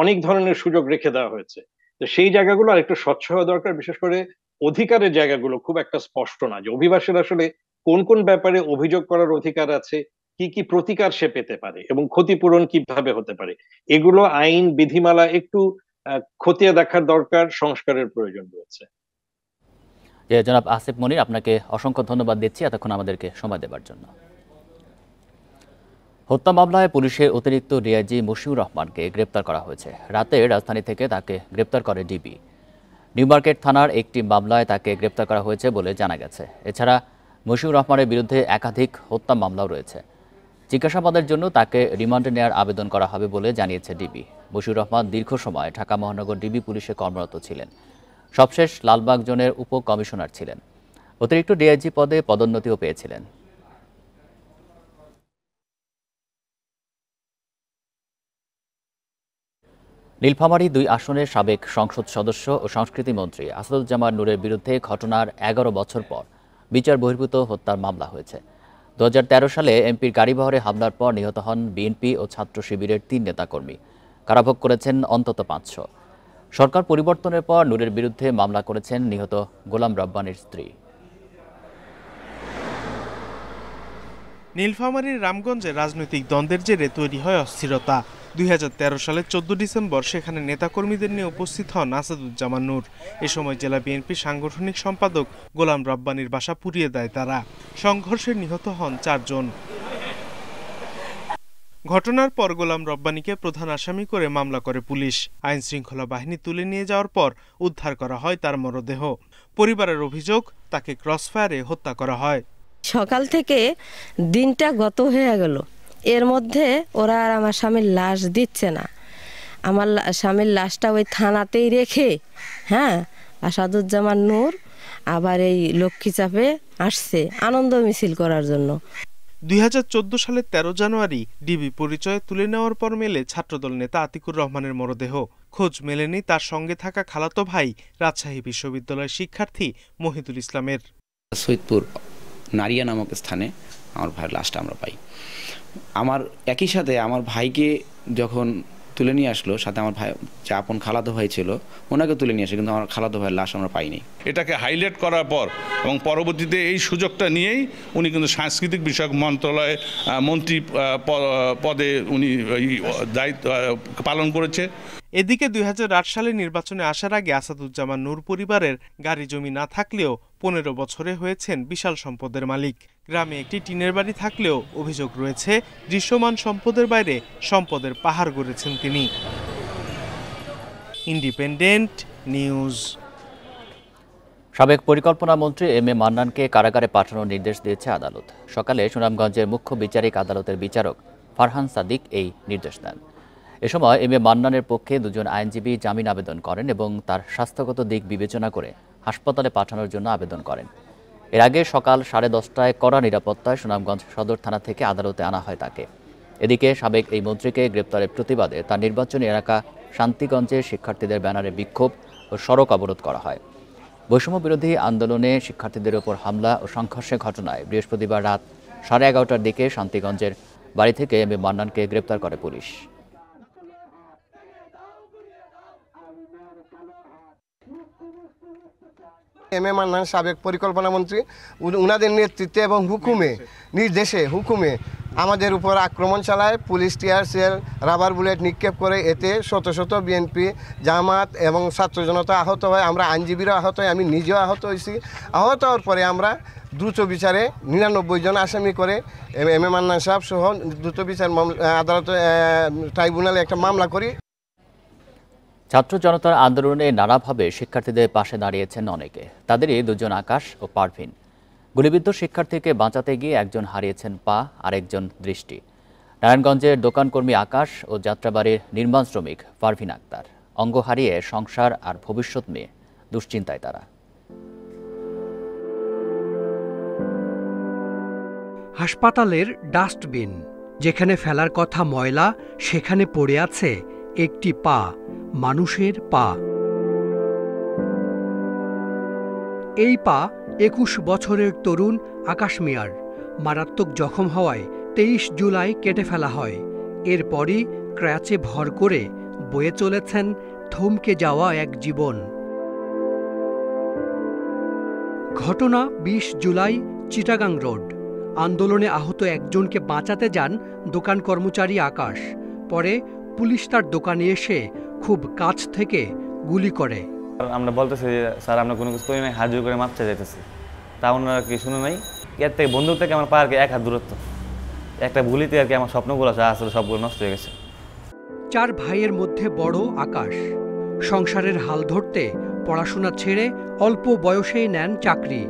অনেক ধরনের সুযোগ রেখে দেওয়া হয়েছে। তো সেই জায়গাগুলো আরেকটু স্বচ্ছ হওয়া দরকার। বিশেষ করে অধিকারের জায়গাগুলো খুব একটা স্পষ্ট না, যে অভিবাসীর আসলে কোন কোন ব্যাপারে অভিযোগ করার অধিকার আছে, কি কি প্রতিকার সে পেতে পারে এবং ক্ষতিপূরণ কিভাবে হতে পারে, এগুলো আইন বিধিমালা একটু খতিয়ে দেখার দরকার, সংস্কারের প্রয়োজন রয়েছে। জনাব আসিফ মনির, আপনাকে অসংখ্য ধন্যবাদ দিচ্ছি এতক্ষণ আমাদেরকে সময় দেওয়ার জন্য। হত্যা মামলায় পুলিশের অতিরিক্ত ডিআইজি মশিউর রহমানকে গ্রেপ্তার করা হয়েছে। রাতে রাজধানী থেকে তাকে গ্রেপ্তার করে ডিবি। নিউ মার্কেট থানার একটি মামলায় তাকে গ্রেপ্তার করা হয়েছে বলে জানা গেছে। এছাড়া মশিউর রহমানের বিরুদ্ধে একাধিক হত্যা মামলাও রয়েছে। জিজ্ঞাসাবাদের জন্য তাকে রিমান্ডে নেওয়ার আবেদন করা হবে বলে জানিয়েছে ডিবি। মশিউর রহমান দীর্ঘ সময় ঢাকা মহানগর ডিবি পুলিশে কর্মরত ছিলেন। সবশেষ লালবাগ জোনের উপ কমিশনার ছিলেন। অতিরিক্ত ডিআইজি পদে পদোন্নতিও পেয়েছিলেন। নীলফামারী ২ আসনের সাবেক সংসদ সদস্য ও সংস্কৃতি মন্ত্রী আসাদুজ্জামান নূরের বিরুদ্ধে ঘটনার ১১ বছর পর বিচার বহির্ভূত হত্যার মামলা হয়েছে। ২০১৩ সালে এমপির গাড়িবহরে হামলার পর নিহত হন বিএনপি ও ছাত্র শিবিরের ৩ নেতাকর্মী। কারাভোগ করেছেন অন্তত ৫০০। সরকার পরিবর্তনের পর নূরের বিরুদ্ধে মামলা করেছেন নিহত গোলাম রব্বানীর স্ত্রী। নীলফামারীর রামগঞ্জে রাজনৈতিক দ্বন্দ্বের জেরে তৈরি হয় অস্থিরতা। ২০১৩ সালের ১৪ ডিসেম্বর সেখানে নেতাকর্মীদের নিয়ে উপস্থিত হন আসাদুজ্জামান নূর। এ সময় জেলা বিএনপির সাংগঠনিক সম্পাদক গোলাম রব্বানীর বাসা পুড়িয়ে দেয় তারা। সংঘর্ষে নিহত হন ৪ জন। ঘটনার পর গোলাম রব্বানীকে প্রধান আসামি করে মামলা করে পুলিশ। আইন শৃঙ্খলা বাহিনী তুলে নিয়ে যাওয়ার পর উদ্ধার করা হয় তার মরদেহ। পরিবারের অভিযোগ, তাকে ক্রসফায়ারে হত্যা করা হয়। সকাল থেকে দিনটা গত হয়ে গেল, এর মধ্যে ওরা আর আমার স্বামীর লাশ দিচ্ছে না। আমার স্বামীর লাশটা ওই থানাতেই রেখে আসাদুজ্জামান নূর আবার এই লক্ষ্মীচাপে আসছে আনন্দ মিছিল করার জন্য। ২০১৪ সালের ১৩ জানুয়ারি ডিবি পরিচয় তুলে নেওয়ার পর মেলে ছাত্রদল নেতা আতিকুর রহমানের মরদেহ। খোঁজ মেলেনি তার সঙ্গে থাকা খালাতো ভাই রাজশাহী বিশ্ববিদ্যালয়ের শিক্ষার্থী মহিদুল ইসলামের। সৈয়দপুর নারিয়া নামক স্থানে আমার ভাইয়ের লাশটা আমরা পাই। আমার একই সাথে আমার ভাইকে যখন তুলে নিয়ে আসলো, সাথে আমার ভাই যে আপন খালাতো ভাই ছিল ওনাকে তুলে নিয়ে আসে, কিন্তু আমার খালাতো ভাইয়ের লাশ আমরা পাইনি। এটাকে হাইলাইট করার পর এবং পরবর্তীতে এই সুযোগটা নিয়েই উনি কিন্তু সাংস্কৃতিক বিষয়ক মন্ত্রণালয়ে মন্ত্রী পদে উনি দায়িত্ব পালন করেছে। এদিকে 2008 সালে নির্বাচনে আসার আগে আসাদুজ্জামান নূর পরিবারের গাড়ি জমি না থাকলেও 15 বছরে হয়েছেন বিশাল সম্পদের মালিক। গ্রামে একটি টিনের বাড়ি থাকলেও অভিযোগ রয়েছে দৃশ্যমান সম্পদের বাইরে সম্পদের পাহাড় গড়েছেন তিনি। Independent news. সাবেক পরিকল্পনা মন্ত্রী এম এ মান্নানকে কারাগারে পাঠানোর নির্দেশ দিয়েছে আদালত। সকালে সুনামগঞ্জের মুখ্য বিচারিক আদালতের বিচারক ফারহান সাদিক এই নির্দেশ দেন। এ সময় এম এ মান্নানের পক্ষে দুজন আইনজীবী জামিন আবেদন করেন এবং তার স্বাস্থ্যগত দিক বিবেচনা করে হাসপাতালে পাঠানোর জন্য আবেদন করেন। এর আগে সকাল 10:30টায় কড়া নিরাপত্তায় সুনামগঞ্জ সদর থানা থেকে আদালতে আনা হয় তাকে। এদিকে সাবেক এই মন্ত্রীকে গ্রেপ্তারের প্রতিবাদে তার নির্বাচনী এলাকা শান্তিগঞ্জে শিক্ষার্থীদের ব্যানারে বিক্ষোভ ও সড়ক অবরোধ করা হয়। বৈষম্য বিরোধী আন্দোলনে শিক্ষার্থীদের উপর হামলা ও সংঘর্ষের ঘটনায় বৃহস্পতিবার রাত 11:30টার দিকে শান্তিগঞ্জের বাড়ি থেকে এম এ মান্নানকে গ্রেপ্তার করে পুলিশ। এম এ মান্নান সাবেক পরিকল্পনা মন্ত্রী, উনাদের নেতৃত্বে এবং হুকুমে আমাদের উপর আক্রমণ চালায়। Police tear shell, rubber bullet নিক্ষেপ করে। এতে শত শত বিএনপি, জামাত এবং ছাত্র জনতা আহত হয়। আমরা আইনজীবীরা আহত হয়, আমি নিজেও আহত হয়েছি। আহত হওয়ার পরে আমরা দ্রুত বিচারে 99 জন আসামি করে এম এ মান্নান সাহেব সহ দ্রুত বিচার আদালত ট্রাইব্যুনালে একটা মামলা করি। ছাত্র জনতার আন্দোলনে নানাভাবে শিক্ষার্থীদের পাশে দাঁড়িয়েছেন অনেকে। তাদেরই দুজন আকাশ ও পারভিন। গুলিবিদ্ধ শিক্ষার্থীকে বাঁচাতে গিয়ে একজন হারিয়েছেন পা, আরেকজন দৃষ্টি। নারায়ণগঞ্জের দোকানকর্মী আকাশ ও যাত্রাবাড়ির নির্মাণ শ্রমিক পারভিন আক্তার অঙ্গ হারিয়ে সংসার আর ভবিষ্যৎ নিয়ে দুশ্চিন্তায় তারা। হাসপাতালের ডাস্টবিন, যেখানে ফেলার কথা ময়লা সেখানে পড়ে আছে একটি পা, মানুষের পা। এই পা 21 বছরের তরুণ আকাশ মিয়ার। মারাত্মক জখম হওয়ায় 23 জুলাই কেটে ফেলা হয়। এরপরই ক্র্যাচে ভর করে বয়ে চলেছেন থমকে যাওয়া এক জীবন। ঘটনা 20 জুলাই চিটাগাং রোড। আন্দোলনে আহত একজনকে বাঁচাতে যান দোকান কর্মচারী আকাশ। পরে পুলিশ তার দোকানে এসে খুব কাছ থেকে গুলি করে। আমরা বলতেছি স্যার আমরা কোনো কিছু করি নাই, হাত জোর করে মাপ চেয়ে যাইতেছি। তা ওনারা কি শুনে নাই। এর থেকে বন্দুক থেকে আমার পা আর কি 1 হাত দূরত্ব। একটা গুলিতে আর কি আমার স্বপ্নগুলো আসলে সবগুলো নষ্ট হয়ে গেছে। 4 ভাইয়ের মধ্যে বড় আকাশ। সংসারের হাল ধরতে পড়াশোনা ছেড়ে অল্প বয়সেই নেন চাকরি।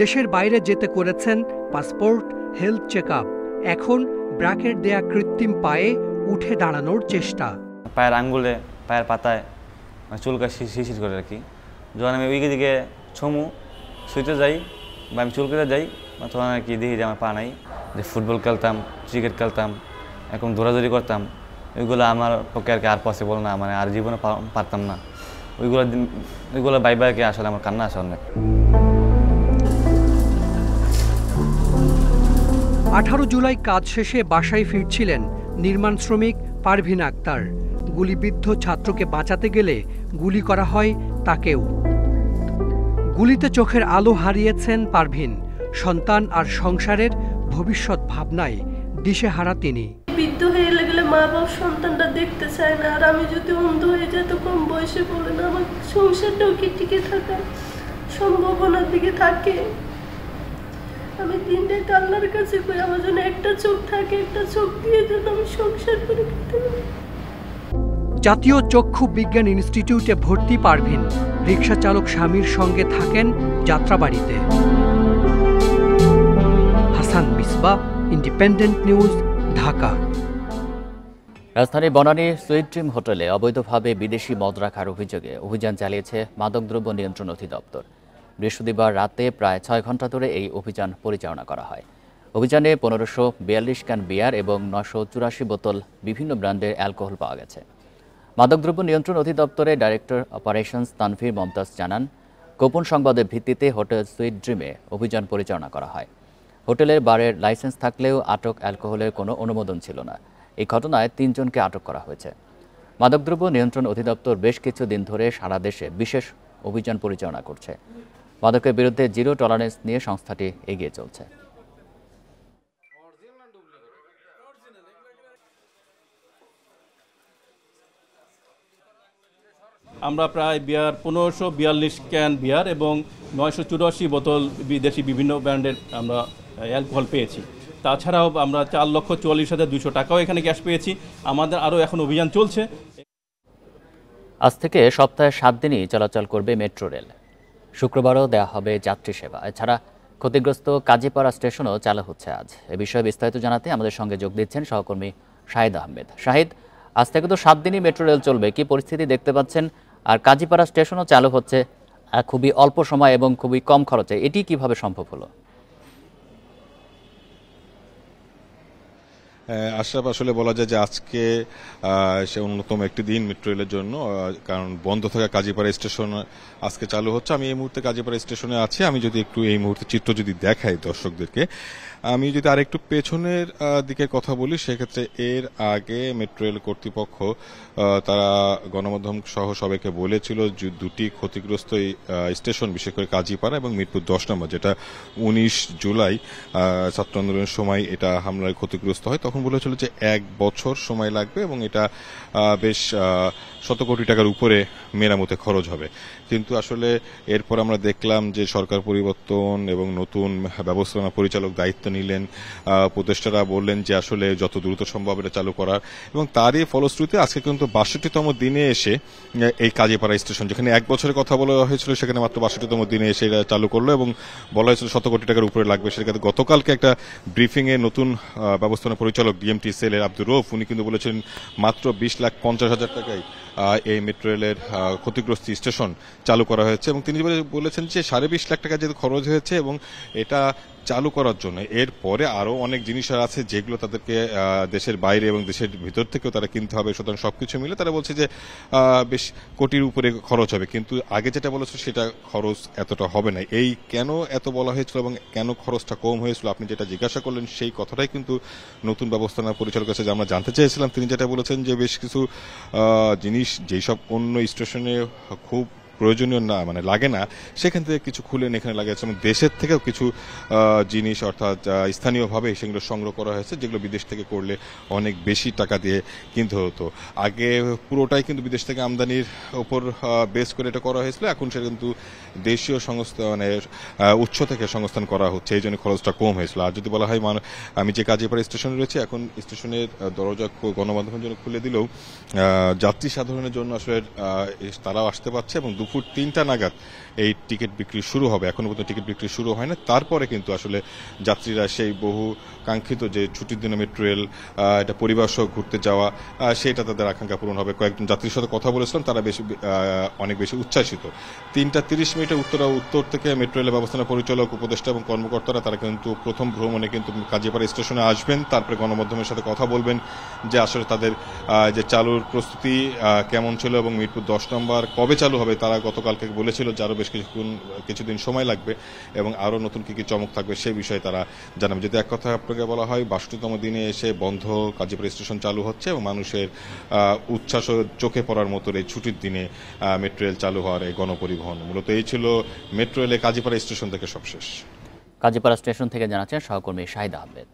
দেশের বাইরে যেতে করেছেন পাসপোর্ট, হেলথ চেকআপ। এখন ব্র্যাকেট দেয়া কৃত্রিম পায়ে উঠে দাঁড়ানোর চেষ্টা। পায়ের আঙ্গুলে, পায়ের পাতায় চুলকা শিশির করে আর কি। যখন আমি ওই দিকে ছমু শুইতে যাই বা আমি চুলকাতে যাই, তখন আর কি দেখি যে আমার পা নাই। যে ফুটবল খেলতাম, ক্রিকেট খেলতাম, এখন দৌড়াদৌড়ি করতাম, ওইগুলো আমার পক্ষে আর কি আর পসিবল না, মানে আর জীবনে পারতাম না। ওইগুলো বাইবারকে আসলে আমার কান্না আসে অনেক। 18 জুলাই কাজ শেষে বাসায় ফিরছিলেন নির্মাণ শ্রমিক পারভিন আক্তার। গুলিবিদ্ধ ছাত্রকে বাঁচাতে গেলে গুলি করা হয় তাকেও। গুলিতে চোখের আলো হারিয়েছেন পারভিন। সন্তান আর সংসারের ভবিষ্যৎ ভাবনায় দিশেহারা তিনি। বৃদ্ধ হয়ে গেলে মা বাবা সন্তানটা দেখতে চায় না, আর আমি যদি অন্ধ হয়ে যাই তো কম বয়সে বলে না আমার সংসারটাও কি টিকে থাকার সম্ভাবনার দিকে থাকে। আমি দিনটাই তো আল্লাহর কাছে কই আমার জন্য একটা চোখ থাকে, একটা চোখ দিয়ে যেন আমি সংসার করে খেতে পারি। জাতীয় চক্ষু বিজ্ঞান ইনস্টিটিউটে ভর্তি পারভিন। রিকশা চালক স্বামীর সঙ্গে থাকেন যাত্রাবাড়িতে। Hasan Misba, independent news, Dhaka. রাজধানীর বনানী সুইট ড্রিম হোটেলে অবৈধভাবে বিদেশি মদ রাখার অভিযোগে অভিযান চালিয়েছে মাদকদ্রব্য নিয়ন্ত্রণ অধিদপ্তর। বৃহস্পতিবার রাতে প্রায় 6 ঘন্টা ধরে এই অভিযান পরিচালনা করা হয়। অভিযানে 1542 ক্যান বিয়ার এবং 984 বোতল বিভিন্ন ব্র্যান্ডের অ্যালকোহল পাওয়া গেছে। মাদকদ্রব্য নিয়ন্ত্রণ অধিদপ্তরের ডাইরেক্টর অপারেশনস তানভীর মমতাজ জানান, গোপন সংবাদের ভিত্তিতে হোটেল সুইট ড্রিমে অভিযান পরিচালনা করা হয়। হোটেলের বারের লাইসেন্স থাকলেও আটক অ্যালকোহলের কোনো অনুমোদন ছিল না। এই ঘটনায় 3 জনকে আটক করা হয়েছে। মাদকদ্রব্য নিয়ন্ত্রণ অধিদপ্তর বেশ কিছুদিন ধরে সারা দেশে বিশেষ অভিযান পরিচালনা করছে। মাদকের বিরুদ্ধে জিরো টলারেন্স নিয়ে সংস্থাটি এগিয়ে চলছে। আমরা প্রায় বিয়ার 1542 ক্যান বিয়ার এবং 984 বোতল বিদেশি বিভিন্ন ব্র্যান্ডের আমরা অ্যালকোহল পেয়েছি। তাছাড়াও আমরা 4,44,200 টাকাও এখানে ক্যাশ পেয়েছি। আমাদের আরও এখন অভিযান চলছে। আজ থেকে সপ্তাহে 7 দিনই চলাচল করবে মেট্রো রেল। শুক্রবারও দেওয়া হবে যাত্রী সেবা। এছাড়া ক্ষতিগ্রস্ত কাজীপাড়া স্টেশনও চালু হচ্ছে আজ। এ বিষয়ে বিস্তারিত জানাতে আমাদের সঙ্গে যোগ দিচ্ছেন সহকর্মী শাহিদ আহমেদ। শাহিদ, আজ থেকে তো 7 দিনই মেট্রো রেল চলবে, কি পরিস্থিতি দেখতে পাচ্ছেন? আর কাজীপাড়া স্টেশনও চালু হচ্ছে খুবই অল্প সময় এবং খুবই কম খরচে, এটি কিভাবে সম্ভব হলো? আশরাফ, আসলে বলা যায় যে আজকে সে অন্যতম একটি দিন মেট্রো রেলের জন্য, কারণ বন্ধ থাকা কাজীপাড়া স্টেশন আজকে চালু হচ্ছে। আমি এই মুহূর্তে কাজীপাড়া স্টেশনে আছি। আমি যদি একটু এই মুহূর্তে চিত্র যদি দেখাই দর্শকদেরকে, আমি যদি আরেকটু পেছনের দিকে কথা বলি, সেক্ষেত্রে এর আগে মেট্রো রেল কর্তৃপক্ষ তারা গণমাধ্যম সহ সবাইকে বলেছিল যে দুটি ক্ষতিগ্রস্ত স্টেশন, বিশেষ করে কাজীপাড়া এবং মিরপুর 10 নম্বর, যেটা 19 জুলাই ছাত্র আন্দোলনের সময় এটা হামলায় ক্ষতিগ্রস্ত হয়, তখন বলেছিল যে 1 বছর সময় লাগবে এবং এটা বেশ শত কোটি টাকার উপরে মেরামতে খরচ হবে। কিন্তু আসলে এরপর আমরা দেখলাম যে সরকার পরিবর্তন এবং নতুন ব্যবস্থাপনা পরিচালক দায়িত্ব নিলেন। উপদেষ্টারা বললেন যে আসলে যত দ্রুত সম্ভব এটা চালু করার, এবং তারই ফলশ্রুতিতে আজকে কিন্তু 62তম দিনে এসে এই কাজীপাড়া স্টেশন, যেখানে 1 বছরের কথা বলা হয়েছিল, সেখানে মাত্র 62তম দিনে এসে এটা চালু করলো এবং বলা হয়েছিল শত কোটি টাকার উপরে লাগবে। সেখানে গতকালকে একটা ব্রিফিংয়ে নতুন ব্যবস্থাপনা পরিচালক ডিএমটি সেলের আব্দুর রউফ, উনি কিন্তু বলেছিলেন মাত্র 20,50,000 টাকায় এই মেট্রো রেলের ক্ষতিগ্রস্ত স্টেশন চালু করা হয়েছে। এবং তিনি বলেছেন যে 20.5 লাখ টাকা যেহেতু খরচ হয়েছে এবং এটা চালু করার জন্য এরপরে আরও অনেক জিনিস আছে যেগুলো তাদেরকে দেশের বাইরে এবং দেশের ভিতর থেকেও তারা কিনতে হবে। সুতরাং সবকিছু মিলে তারা বলছে যে বেশ কোটির উপরে খরচ হবে, কিন্তু আগে যেটা বলেছিল সেটা খরচ এতটা হবে না। এই কেন এত বলা হয়েছিল এবং কেন খরচটা কম হয়েছিল, আপনি যেটা জিজ্ঞাসা করলেন সেই কথাটাই কিন্তু নতুন ব্যবস্থাপনা পরিচালকের কাছে আমরা জানতে চেয়েছিলাম। তিনি যেটা বলেছেন যে বেশ কিছু জিনিস যেই সব অন্য স্টেশনে খুব প্রয়োজনীয় না, মানে লাগে না, সেখান থেকে কিছু খুলেন এখানে লাগিয়েছে এবং দেশের থেকেও কিছু জিনিস অর্থাৎ স্থানীয়ভাবে সেগুলো সংগ্রহ করা হয়েছে, যেগুলো বিদেশ থেকে করলে অনেক বেশি টাকা দিয়ে কিনতে হতো। আগে পুরোটাই কিন্তু বিদেশ থেকে আমদানির ওপর বেস করে এটা করা হয়েছিল, এখন সেটা কিন্তু দেশীয় সংস্থা মানে উৎস থেকে সংস্থান করা হচ্ছে, এই জন্য খরচটা কম হয়েছিল। আর যদি বলা হয় আমি যে কাজীপাড়া স্টেশনে রয়েছে, এখন স্টেশনের দরজা গণমাধ্যমের জন্য খুলে দিলেও যাত্রী সাধারণের জন্য আসলে তারাও আসতে পারছে এবং দুপুর 3টা নাগাদ এই টিকিট বিক্রি শুরু হবে। এখনো পর্যন্ত টিকিট বিক্রি শুরু হয় না। তারপরে কিন্তু আসলে যাত্রীরা সেই বহু কাঙ্ক্ষিত যে ছুটির দিনে মেট্রো রেল এটা পরিবার সহ ঘুরতে যাওয়া, সেটা তাদের আকাঙ্ক্ষা পূরণ হবে। কয়েকজন যাত্রীর সাথে কথা বলেছিলাম, তারা অনেক বেশি উচ্ছ্বাসিত। 3:30 উত্তর থেকে মেট্রো রেলের ব্যবস্থাপনা পরিচালক, উপদেষ্টা এবং কর্মকর্তারা তারা কিন্তু প্রথম ভ্রমণে কিন্তু কাজীপাড়া স্টেশনে আসবেন, তারপরে গণমাধ্যমের সাথে কথা বলবেন যে আসলে তাদের যে চালুর প্রস্তুতি কেমন ছিল এবং মিরপুর 10 নম্বর কবে চালু হবে। তারা গতকালকে বলেছিল যে আরও বেশ কিছুদিন সময় লাগবে এবং আরও নতুন কী কী চমক থাকবে সেই বিষয়ে তারা জানাবে। যদি এক কথা আপনাকে বলা হয়, 62তম দিনে এসে বন্ধ কাজীপাড়া স্টেশন চালু হচ্ছে এবং মানুষের উচ্ছ্বাস চোখে পড়ার মতো এই ছুটির দিনে মেট্রো রেল চালু হওয়ার এই গণপরিবহন। মূলত এই ছিল মেট্রো রেলে কাজীপাড়া স্টেশন থেকে সবশেষ। কাজীপাড়া স্টেশন থেকে জানাচ্ছেন সহকর্মী শাহিদ আহমেদ।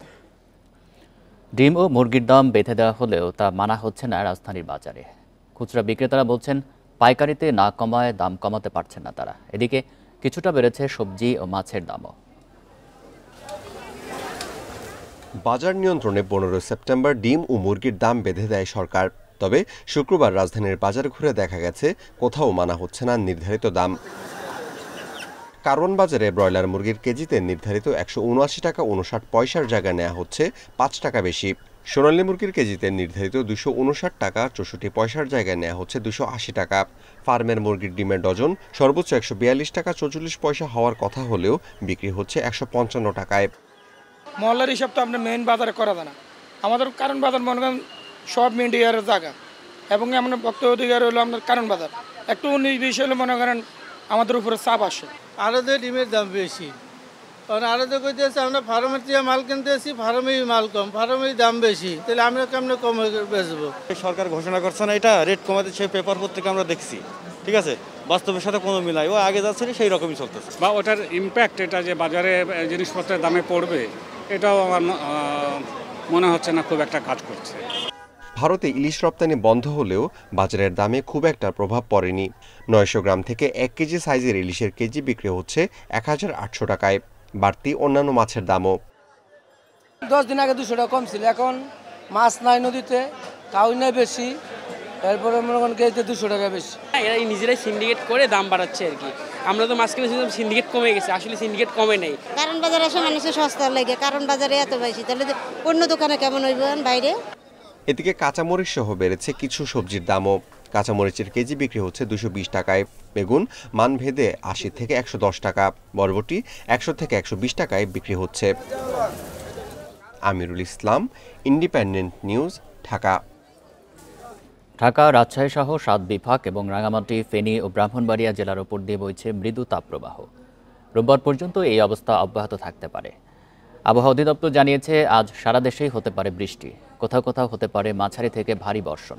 ডিম ও মুরগির দাম বেঁধে দেওয়া হলেও তা মানা হচ্ছে না রাজধানীর বাজারে। খুচরা বিক্রেতারা বলছেন পাইকারিতে না কমায় দাম কমাতে পারছেন না তারা। এদিকে কিছুটা বেড়েছে সবজি ও মাছের দামও। বাজার নিয়ন্ত্রণে 15 সেপ্টেম্বর ডিম ও মুরগির দাম বেঁধে দেয় সরকার। তবে শুক্রবার রাজধানীর বাজার ঘুরে দেখা গেছে কোথাও মানা হচ্ছে না নির্ধারিত দাম। কারওয়ান বাজারে ব্রয়লার মুরগির কেজিতে নির্ধারিত 179 টাকা 59 পয়সার জায়গায় নেওয়া হচ্ছে 5 টাকা বেশি। সোনালী মুরগির কেজিতে নির্ধারিত 259 টাকা 64 পয়সার জায়গায় নেওয়া হচ্ছে 280 টাকা। ফার্মের মুরগির ডিমের ডজন সর্বোচ্চ 142 টাকা 44 পয়সা হওয়ার কথা হলেও বিক্রি হচ্ছে 155 টাকায়। মহল্লার হিসাব তো আপনার মেইন বাজারে করা যায় না। আমাদের কারণ বাজার মনে করেন সব মিডিয়ার জায়গা এবং আমরা বক্তব্য অধিকার হলো আমাদের কারণ বাজার একটু 19-20 হলে মনে করেন আমাদের উপরে চাপ আসে। আড়তে ডিমের দাম বেশি, কারণ আড়তে কইতেছে আমরা ফার্মের থেকে মাল কিনতে আসি, ফার্মেই মাল কম, ফার্মেই দাম বেশি, তাহলে আমরা কেমনে কম বেচবো। সরকার ঘোষণা করছে না এটা রেট কমাতে, সেই পেপার পত্রিকা আমরা দেখছি, ঠিক আছে, বাস্তবের সাথে কোনো মিলাই ও আগে যাচ্ছে সেই রকমই চলতেছে। বা ওটার ইম্প্যাক্ট এটা যে বাজারে জিনিসপত্রের দামে পড়বে, এটাও আমার মনে হচ্ছে না খুব একটা কাজ করছে। ভারতে ইলিশ রপ্তানি বন্ধ হলেও বাজারের দামে খুব একটা প্রভাব পড়েনি। 900 গ্রাম থেকে 1 কেজি সাইজের ইলিশের কেজি বিক্রি হচ্ছে 1800 টাকায়। বাড়তি অন্যান্য মাছের দামও। 10 দিন আগে 200 টাকা কম ছিল, এখন মাছ নাই নদীতে, কাউই নাই বেশি, তারপরে মনে করেন কেজিতে 200 টাকা বেশি। এরা নিজেরাই সিন্ডিকেট করে দাম বাড়াচ্ছে আর কি। আমরা তো মাছ কিনে সিন্ডিকেট কমে গেছে, আসলে সিন্ডিকেট কমে নেই। কারণ বাজারে এসে মানুষের সস্তা লাগে, কারণ বাজারে এত বেশি, তাহলে অন্য দোকানে কেমন হইব বাইরে। এদিকে কাঁচামরিচ সহ বেড়েছে কিছু সবজির দামও। কাঁচামরিচের কেজি বিক্রি হচ্ছে 220 টাকায়। বেগুন মানভেদে 80 থেকে 110 টাকা, বরবটি 100 থেকে 120 টাকায় বিক্রি হচ্ছে। Amirul Islam, independent news, Dhaka. ঢাকা, রাজশাহী সহ 7 বিভাগ এবং রাঙ্গামাটি, ফেনী ও ব্রাহ্মণবাড়িয়া জেলার উপর দিয়ে বইছে মৃদু তাপপ্রবাহ। রোববার পর্যন্ত এই অবস্থা অব্যাহত থাকতে পারে। আবহাওয়া অধিদপ্তর জানিয়েছে, আজ সারা দেশেই হতে পারে বৃষ্টি, কোথাও কোথাও হতে পারে মাঝারি থেকে ভারী বর্ষণ।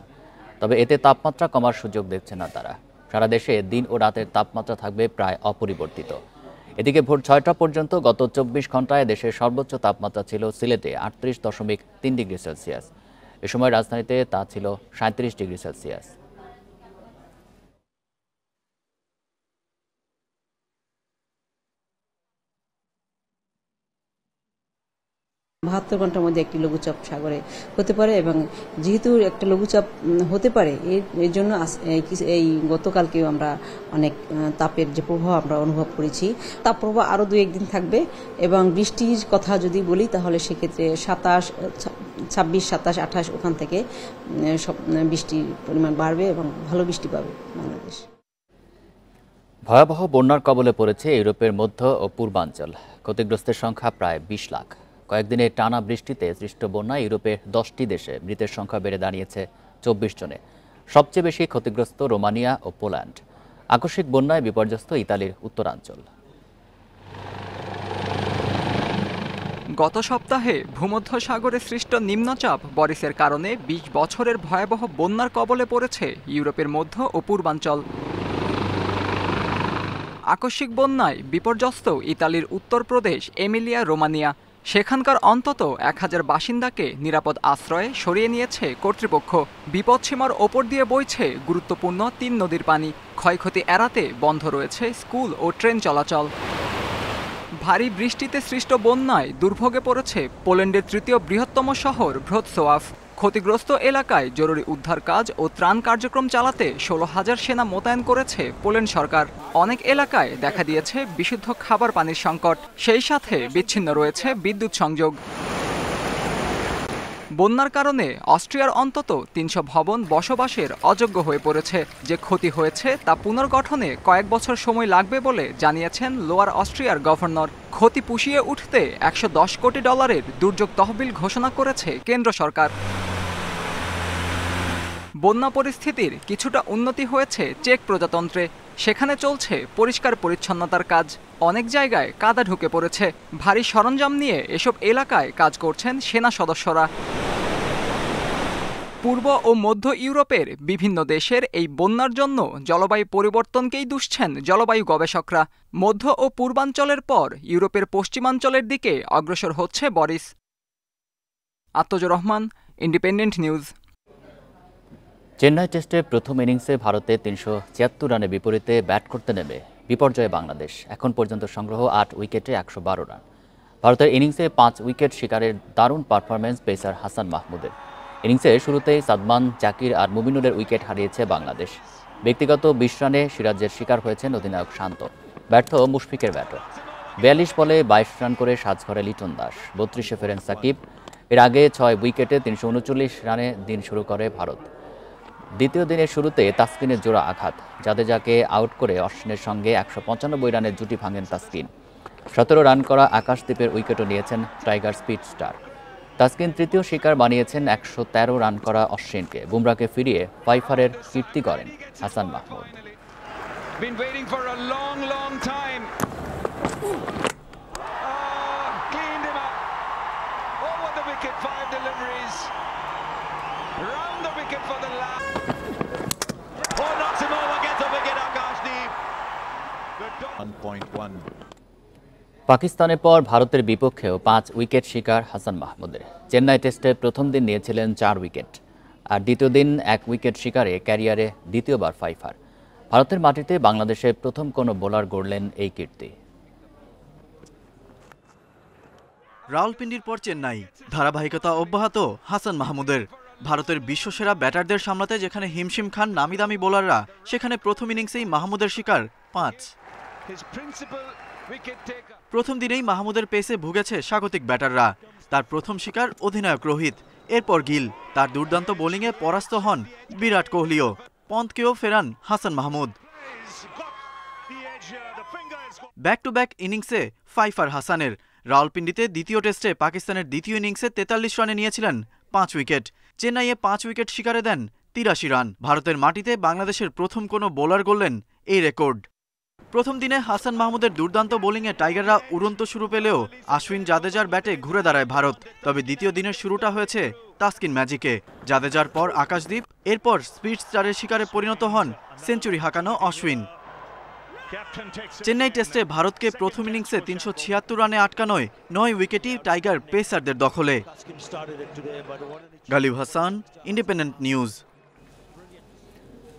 তবে এতে তাপমাত্রা কমার সুযোগ দেখছে না তারা। সারা দেশে দিন ও রাতের তাপমাত্রা থাকবে প্রায় অপরিবর্তিত। এদিকে ভোর 6টা পর্যন্ত গত 24 ঘন্টায় দেশের সর্বোচ্চ তাপমাত্রা ছিল সিলেটে 38.3 ডিগ্রি সেলসিয়াস। এ সময় রাজধানীতে তা ছিল 37 ডিগ্রি সেলসিয়াস। বাহাত্তর ঘন্টার মধ্যে একটি লঘুচাপ সাগরে হতে পারে, এবং যেহেতু একটা লঘুচাপ হতে পারে এর জন্য এই গতকালকেও আমরা অনেক তাপের যে প্রভাব আমরা অনুভব করেছি। তাপ প্রভাব আরও 2-1 দিন থাকবে, এবং বৃষ্টির কথা যদি বলি তাহলে সেক্ষেত্রে 27, 26, 27, 28 ওখান থেকে সব বৃষ্টির পরিমাণ বাড়বে এবং ভালো বৃষ্টি পাবে বাংলাদেশ। ভয়াবহ বন্যার কবলে পড়েছে ইউরোপের মধ্য ও পূর্বাঞ্চল। ক্ষতিগ্রস্তের সংখ্যা প্রায় 20 লাখ। কয়েকদিনের টানা বৃষ্টিতে সৃষ্ট বন্যায় ইউরোপের 10টি দেশে মৃতের সংখ্যা বেড়ে দাঁড়িয়েছে 24 জনে। সবচেয়ে বেশি ক্ষতিগ্রস্ত রোমানিয়া ও পোল্যান্ড। আকস্মিক বন্যায় বিপর্যস্ত ইতালির উত্তরাঞ্চল। গত সপ্তাহে ভূমধ্যসাগরে সৃষ্ট নিম্নচাপ বরিসের কারণে 20 বছরের ভয়াবহ বন্যার কবলে পড়েছে ইউরোপের মধ্য ও পূর্বাঞ্চল। আকস্মিক বন্যায় বিপর্যস্ত ইতালির উত্তরপ্রদেশ, এমিলিয়া রোমানিয়া। সেখানকার অন্তত 1000 বাসিন্দাকে নিরাপদ আশ্রয়ে সরিয়ে নিয়েছে কর্তৃপক্ষ। বিপদসীমার ওপর দিয়ে বইছে গুরুত্বপূর্ণ 3 নদীর পানি। ক্ষয়ক্ষতি এড়াতে বন্ধ রয়েছে স্কুল ও ট্রেন চলাচল। ভারী বৃষ্টিতে সৃষ্ট বন্যায় দুর্ভোগে পড়েছে পোল্যান্ডের 3য় বৃহত্তম শহর ভ্রৎসোয়াভ। ক্ষতিগ্রস্ত এলাকায় জরুরি উদ্ধার কাজ ও ত্রাণ কার্যক্রম চালাতে 16,000 সেনা মোতায়েন করেছে পোল্যান্ড সরকার। অনেক এলাকায় দেখা দিয়েছে বিশুদ্ধ খাবার পানির সংকট, সেই সাথে বিচ্ছিন্ন রয়েছে বিদ্যুৎ সংযোগ। বন্যার কারণে অস্ট্রিয়ার অন্তত 300 ভবন বসবাসের অযোগ্য হয়ে পড়েছে। যে ক্ষতি হয়েছে তা পুনর্গঠনে কয়েক বছর সময় লাগবে বলে জানিয়েছেন লোয়ার অস্ট্রিয়ার গভর্নর। ক্ষতি পুষিয়ে উঠতে $110 কোটি দুর্যোগ তহবিল ঘোষণা করেছে কেন্দ্র সরকার। বন্যা পরিস্থিতির কিছুটা উন্নতি হয়েছে চেক প্রজাতন্ত্রে। সেখানে চলছে পরিষ্কার পরিচ্ছন্নতার কাজ। অনেক জায়গায় কাদা ঢুকে পড়েছে। ভারী সরঞ্জাম নিয়ে এসব এলাকায় কাজ করছেন সেনা সদস্যরা। পূর্ব ও মধ্য ইউরোপের বিভিন্ন দেশের এই বন্যার জন্য জলবায়ু পরিবর্তনকেই দুষছেন জলবায়ু গবেষকরা। মধ্য ও পূর্বাঞ্চলের পর ইউরোপের পশ্চিমাঞ্চলের দিকে অগ্রসর হচ্ছে বরিস। আত্মজুর রহমান, ইন্ডিপেন্ডেন্ট নিউজ। চেন্নাই টেস্টে প্রথম ইনিংসে ভারতে 376 রানের বিপরীতে ব্যাট করতে নেমে বিপর্যয়ে বাংলাদেশ। এখন পর্যন্ত সংগ্রহ 8 উইকেটে 112 রান। ভারতের ইনিংসে 5 উইকেট শিকারের দারুণ পারফরম্যান্স পেসার হাসান মাহমুদের। ইনিংসে শুরুতেই সাদমান, জাকির আর মুমিনুলের উইকেট হারিয়েছে বাংলাদেশ। ব্যক্তিগত 20 রানে সিরাজের শিকার হয়েছেন অধিনায়ক শান্ত। ব্যর্থ মুশফিকের ব্যাটও। 42 বলে 22 রান করে সাজঘরে লিটন দাস। 32-এ ফেরেন সাকিব। এর আগে 6 উইকেটে 339 রানে দিন শুরু করে ভারত। দ্বিতীয় দিনের শুরুতে তাসকিনের জোড়া আঘাত। জাদেজাকে আউট করে অশ্বিনের সঙ্গে 195 রানের জুটি ভাঙেন তাসকিন। 17 রান করা আকাশদীপের উইকেটও নিয়েছেন টাইগার স্পিড স্টার। তাসকিন তৃতীয় শিকার বানিয়েছেন 113 রান করা অশ্বিনকে। বুমরাকে ফিরিয়ে 5-এর কীর্তি করেন হাসান মাহমুদ। পাকিস্তানের পর ভারতের বিপক্ষেও 5 উইকেট শিকার হাসান মাহমুদের। চেন্নাই টেস্টে প্রথম দিন নিয়েছিলেন 4 উইকেট। আর দ্বিতীয় দিন 1 উইকেট শিকারে ক্যারিয়ারে দ্বিতীয়বার 5 ভারতের মাটিতে বাংলাদেশের প্রথম কোনো বোলার গড়লেন এই কীর্তি। রাওয়ালপিন্ডির পর চেন্নাই, ধারাবাহিকতা অব্যাহত হাসান মাহমুদের। ভারতের বিশ্বসেরা ব্যাটারদের সামলাতে যেখানে হিমশিম খান নামি দামি বোলাররা, সেখানে প্রথম ইনিংসেই মাহমুদের শিকার 5। প্রথম দিনেই মাহমুদের পেসে ভুগেছে স্বাগতিক ব্যাটাররা। তার প্রথম শিকার অধিনায়ক রোহিত, এরপর গিল। তার দুর্দান্ত বোলিংয়ে পরাস্ত হন বিরাট কোহলিও। পন্থকেও ফেরান Hasan Mahmud. Back to back ইনিংসে 5 হাসানের। রাওয়ালপিন্ডিতে দ্বিতীয় টেস্টে পাকিস্তানের দ্বিতীয় ইনিংসে 43 রানে নিয়েছিলেন 5 উইকেট। চেন্নাইয়ে 5 উইকেট শিকারে দেন 83 রান। ভারতের মাটিতে বাংলাদেশের প্রথম কোনো বোলার গড়লেন এই রেকর্ড। প্রথম দিনে হাসান মাহমুদের দুর্দান্ত বোলিংয়ে টাইগাররা উড়ন্ত শুরু পেলেও আশ্বিন জাদেজার ব্যাটে ঘুরে দাঁড়ায় ভারত। তবে দ্বিতীয় দিনের শুরুটা হয়েছে তাসকিন ম্যাজিকে। জাদেজার পর আকাশদীপ, এরপর স্পিড স্টারের শিকারে পরিণত হন সেঞ্চুরি হাঁকানো অশ্বিন। চেন্নাই টেস্টে ভারতকে প্রথম ইনিংসে 376 রানে আটকানোয় 9 উইকেটই টাইগার পেসারদের দখলে। Ghalib Hasan, independent news.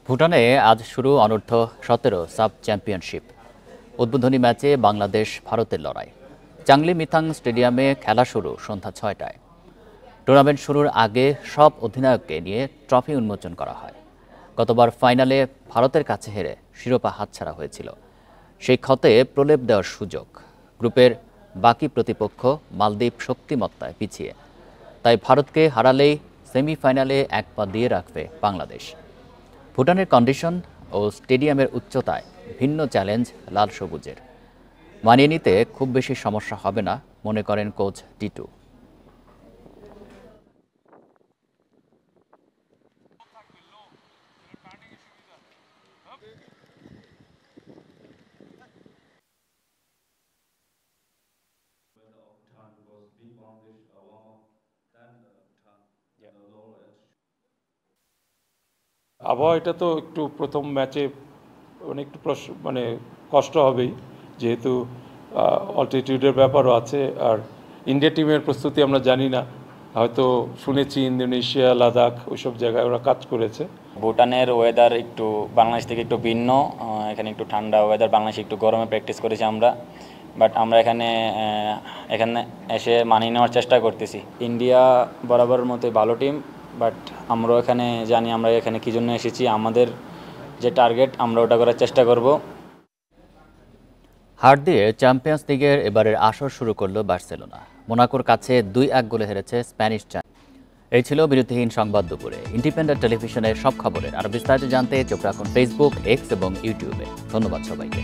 ভুটানে আজ শুরু অনূর্ধ্ব 17 সাব চ্যাম্পিয়নশিপ। উদ্বোধনী ম্যাচে বাংলাদেশ ভারতের লড়াই। চাংলি মিথাং স্টেডিয়ামে খেলা শুরু সন্ধ্যা 6টায়। টুর্নামেন্ট শুরুর আগে সব অধিনায়ককে নিয়ে ট্রফি উন্মোচন করা হয়। গতবার ফাইনালে ভারতের কাছে হেরে শিরোপা হাতছাড়া হয়েছিল। সেই ক্ষতে প্রলেপ দেওয়ার সুযোগ। গ্রুপের বাকি প্রতিপক্ষ মালদ্বীপ শক্তিমত্তায় পিছিয়ে, তাই ভারতকে হারালেই সেমিফাইনালে 1 পা দিয়ে রাখবে বাংলাদেশ। ভুটানের কন্ডিশন ও স্টেডিয়ামের উচ্চতায় ভিন্ন চ্যালেঞ্জ লাল সবুজের। মানিয়ে নিতে খুব বেশি সমস্যা হবে না মনে করেন কোচ টিটু। আবহাওয়া এটা তো একটু প্রথম ম্যাচে একটু মানে কষ্ট হবেই, যেহেতু অল্টিটিউডের ব্যাপারও আছে। আর ইন্ডিয়া টিমের প্রস্তুতি আমরা জানি না, হয়তো শুনেছি ইন্দোনেশিয়া, লাদাখ ওইসব জায়গায় ওরা কাজ করেছে। ভুটানের ওয়েদার একটু বাংলাদেশ থেকে একটু ভিন্ন। এখানে একটু ঠান্ডা ওয়েদার, বাংলাদেশে একটু গরমে প্র্যাকটিস করেছি আমরা। বাট আমরা এখানে এসে মানিয়ে নেওয়ার চেষ্টা করতেছি। ইন্ডিয়া বরাবরের মতোই ভালো টিম, বাট আমরা এখানে জানি আমরা এখানে কী জন্য এসেছি। আমাদের যে টার্গেট আমরা ওটা করার চেষ্টা করব। হার দিয়ে চ্যাম্পিয়ন্স লিগের এবারের আসর শুরু করল বার্সেলোনা। মোনাকোর কাছে 2-1 গোলে হেরেছে স্প্যানিশ চ্যাম্পিয়ন। এই ছিল বিরতিহীন সংবাদ দুপুরে। ইন্ডিপেন্ডেন্ট টেলিভিশনের সব খবরের আরও বিস্তারিত জানতে চোখ রাখুন ফেসবুক, এক্স এবং ইউটিউবে। ধন্যবাদ সবাইকে।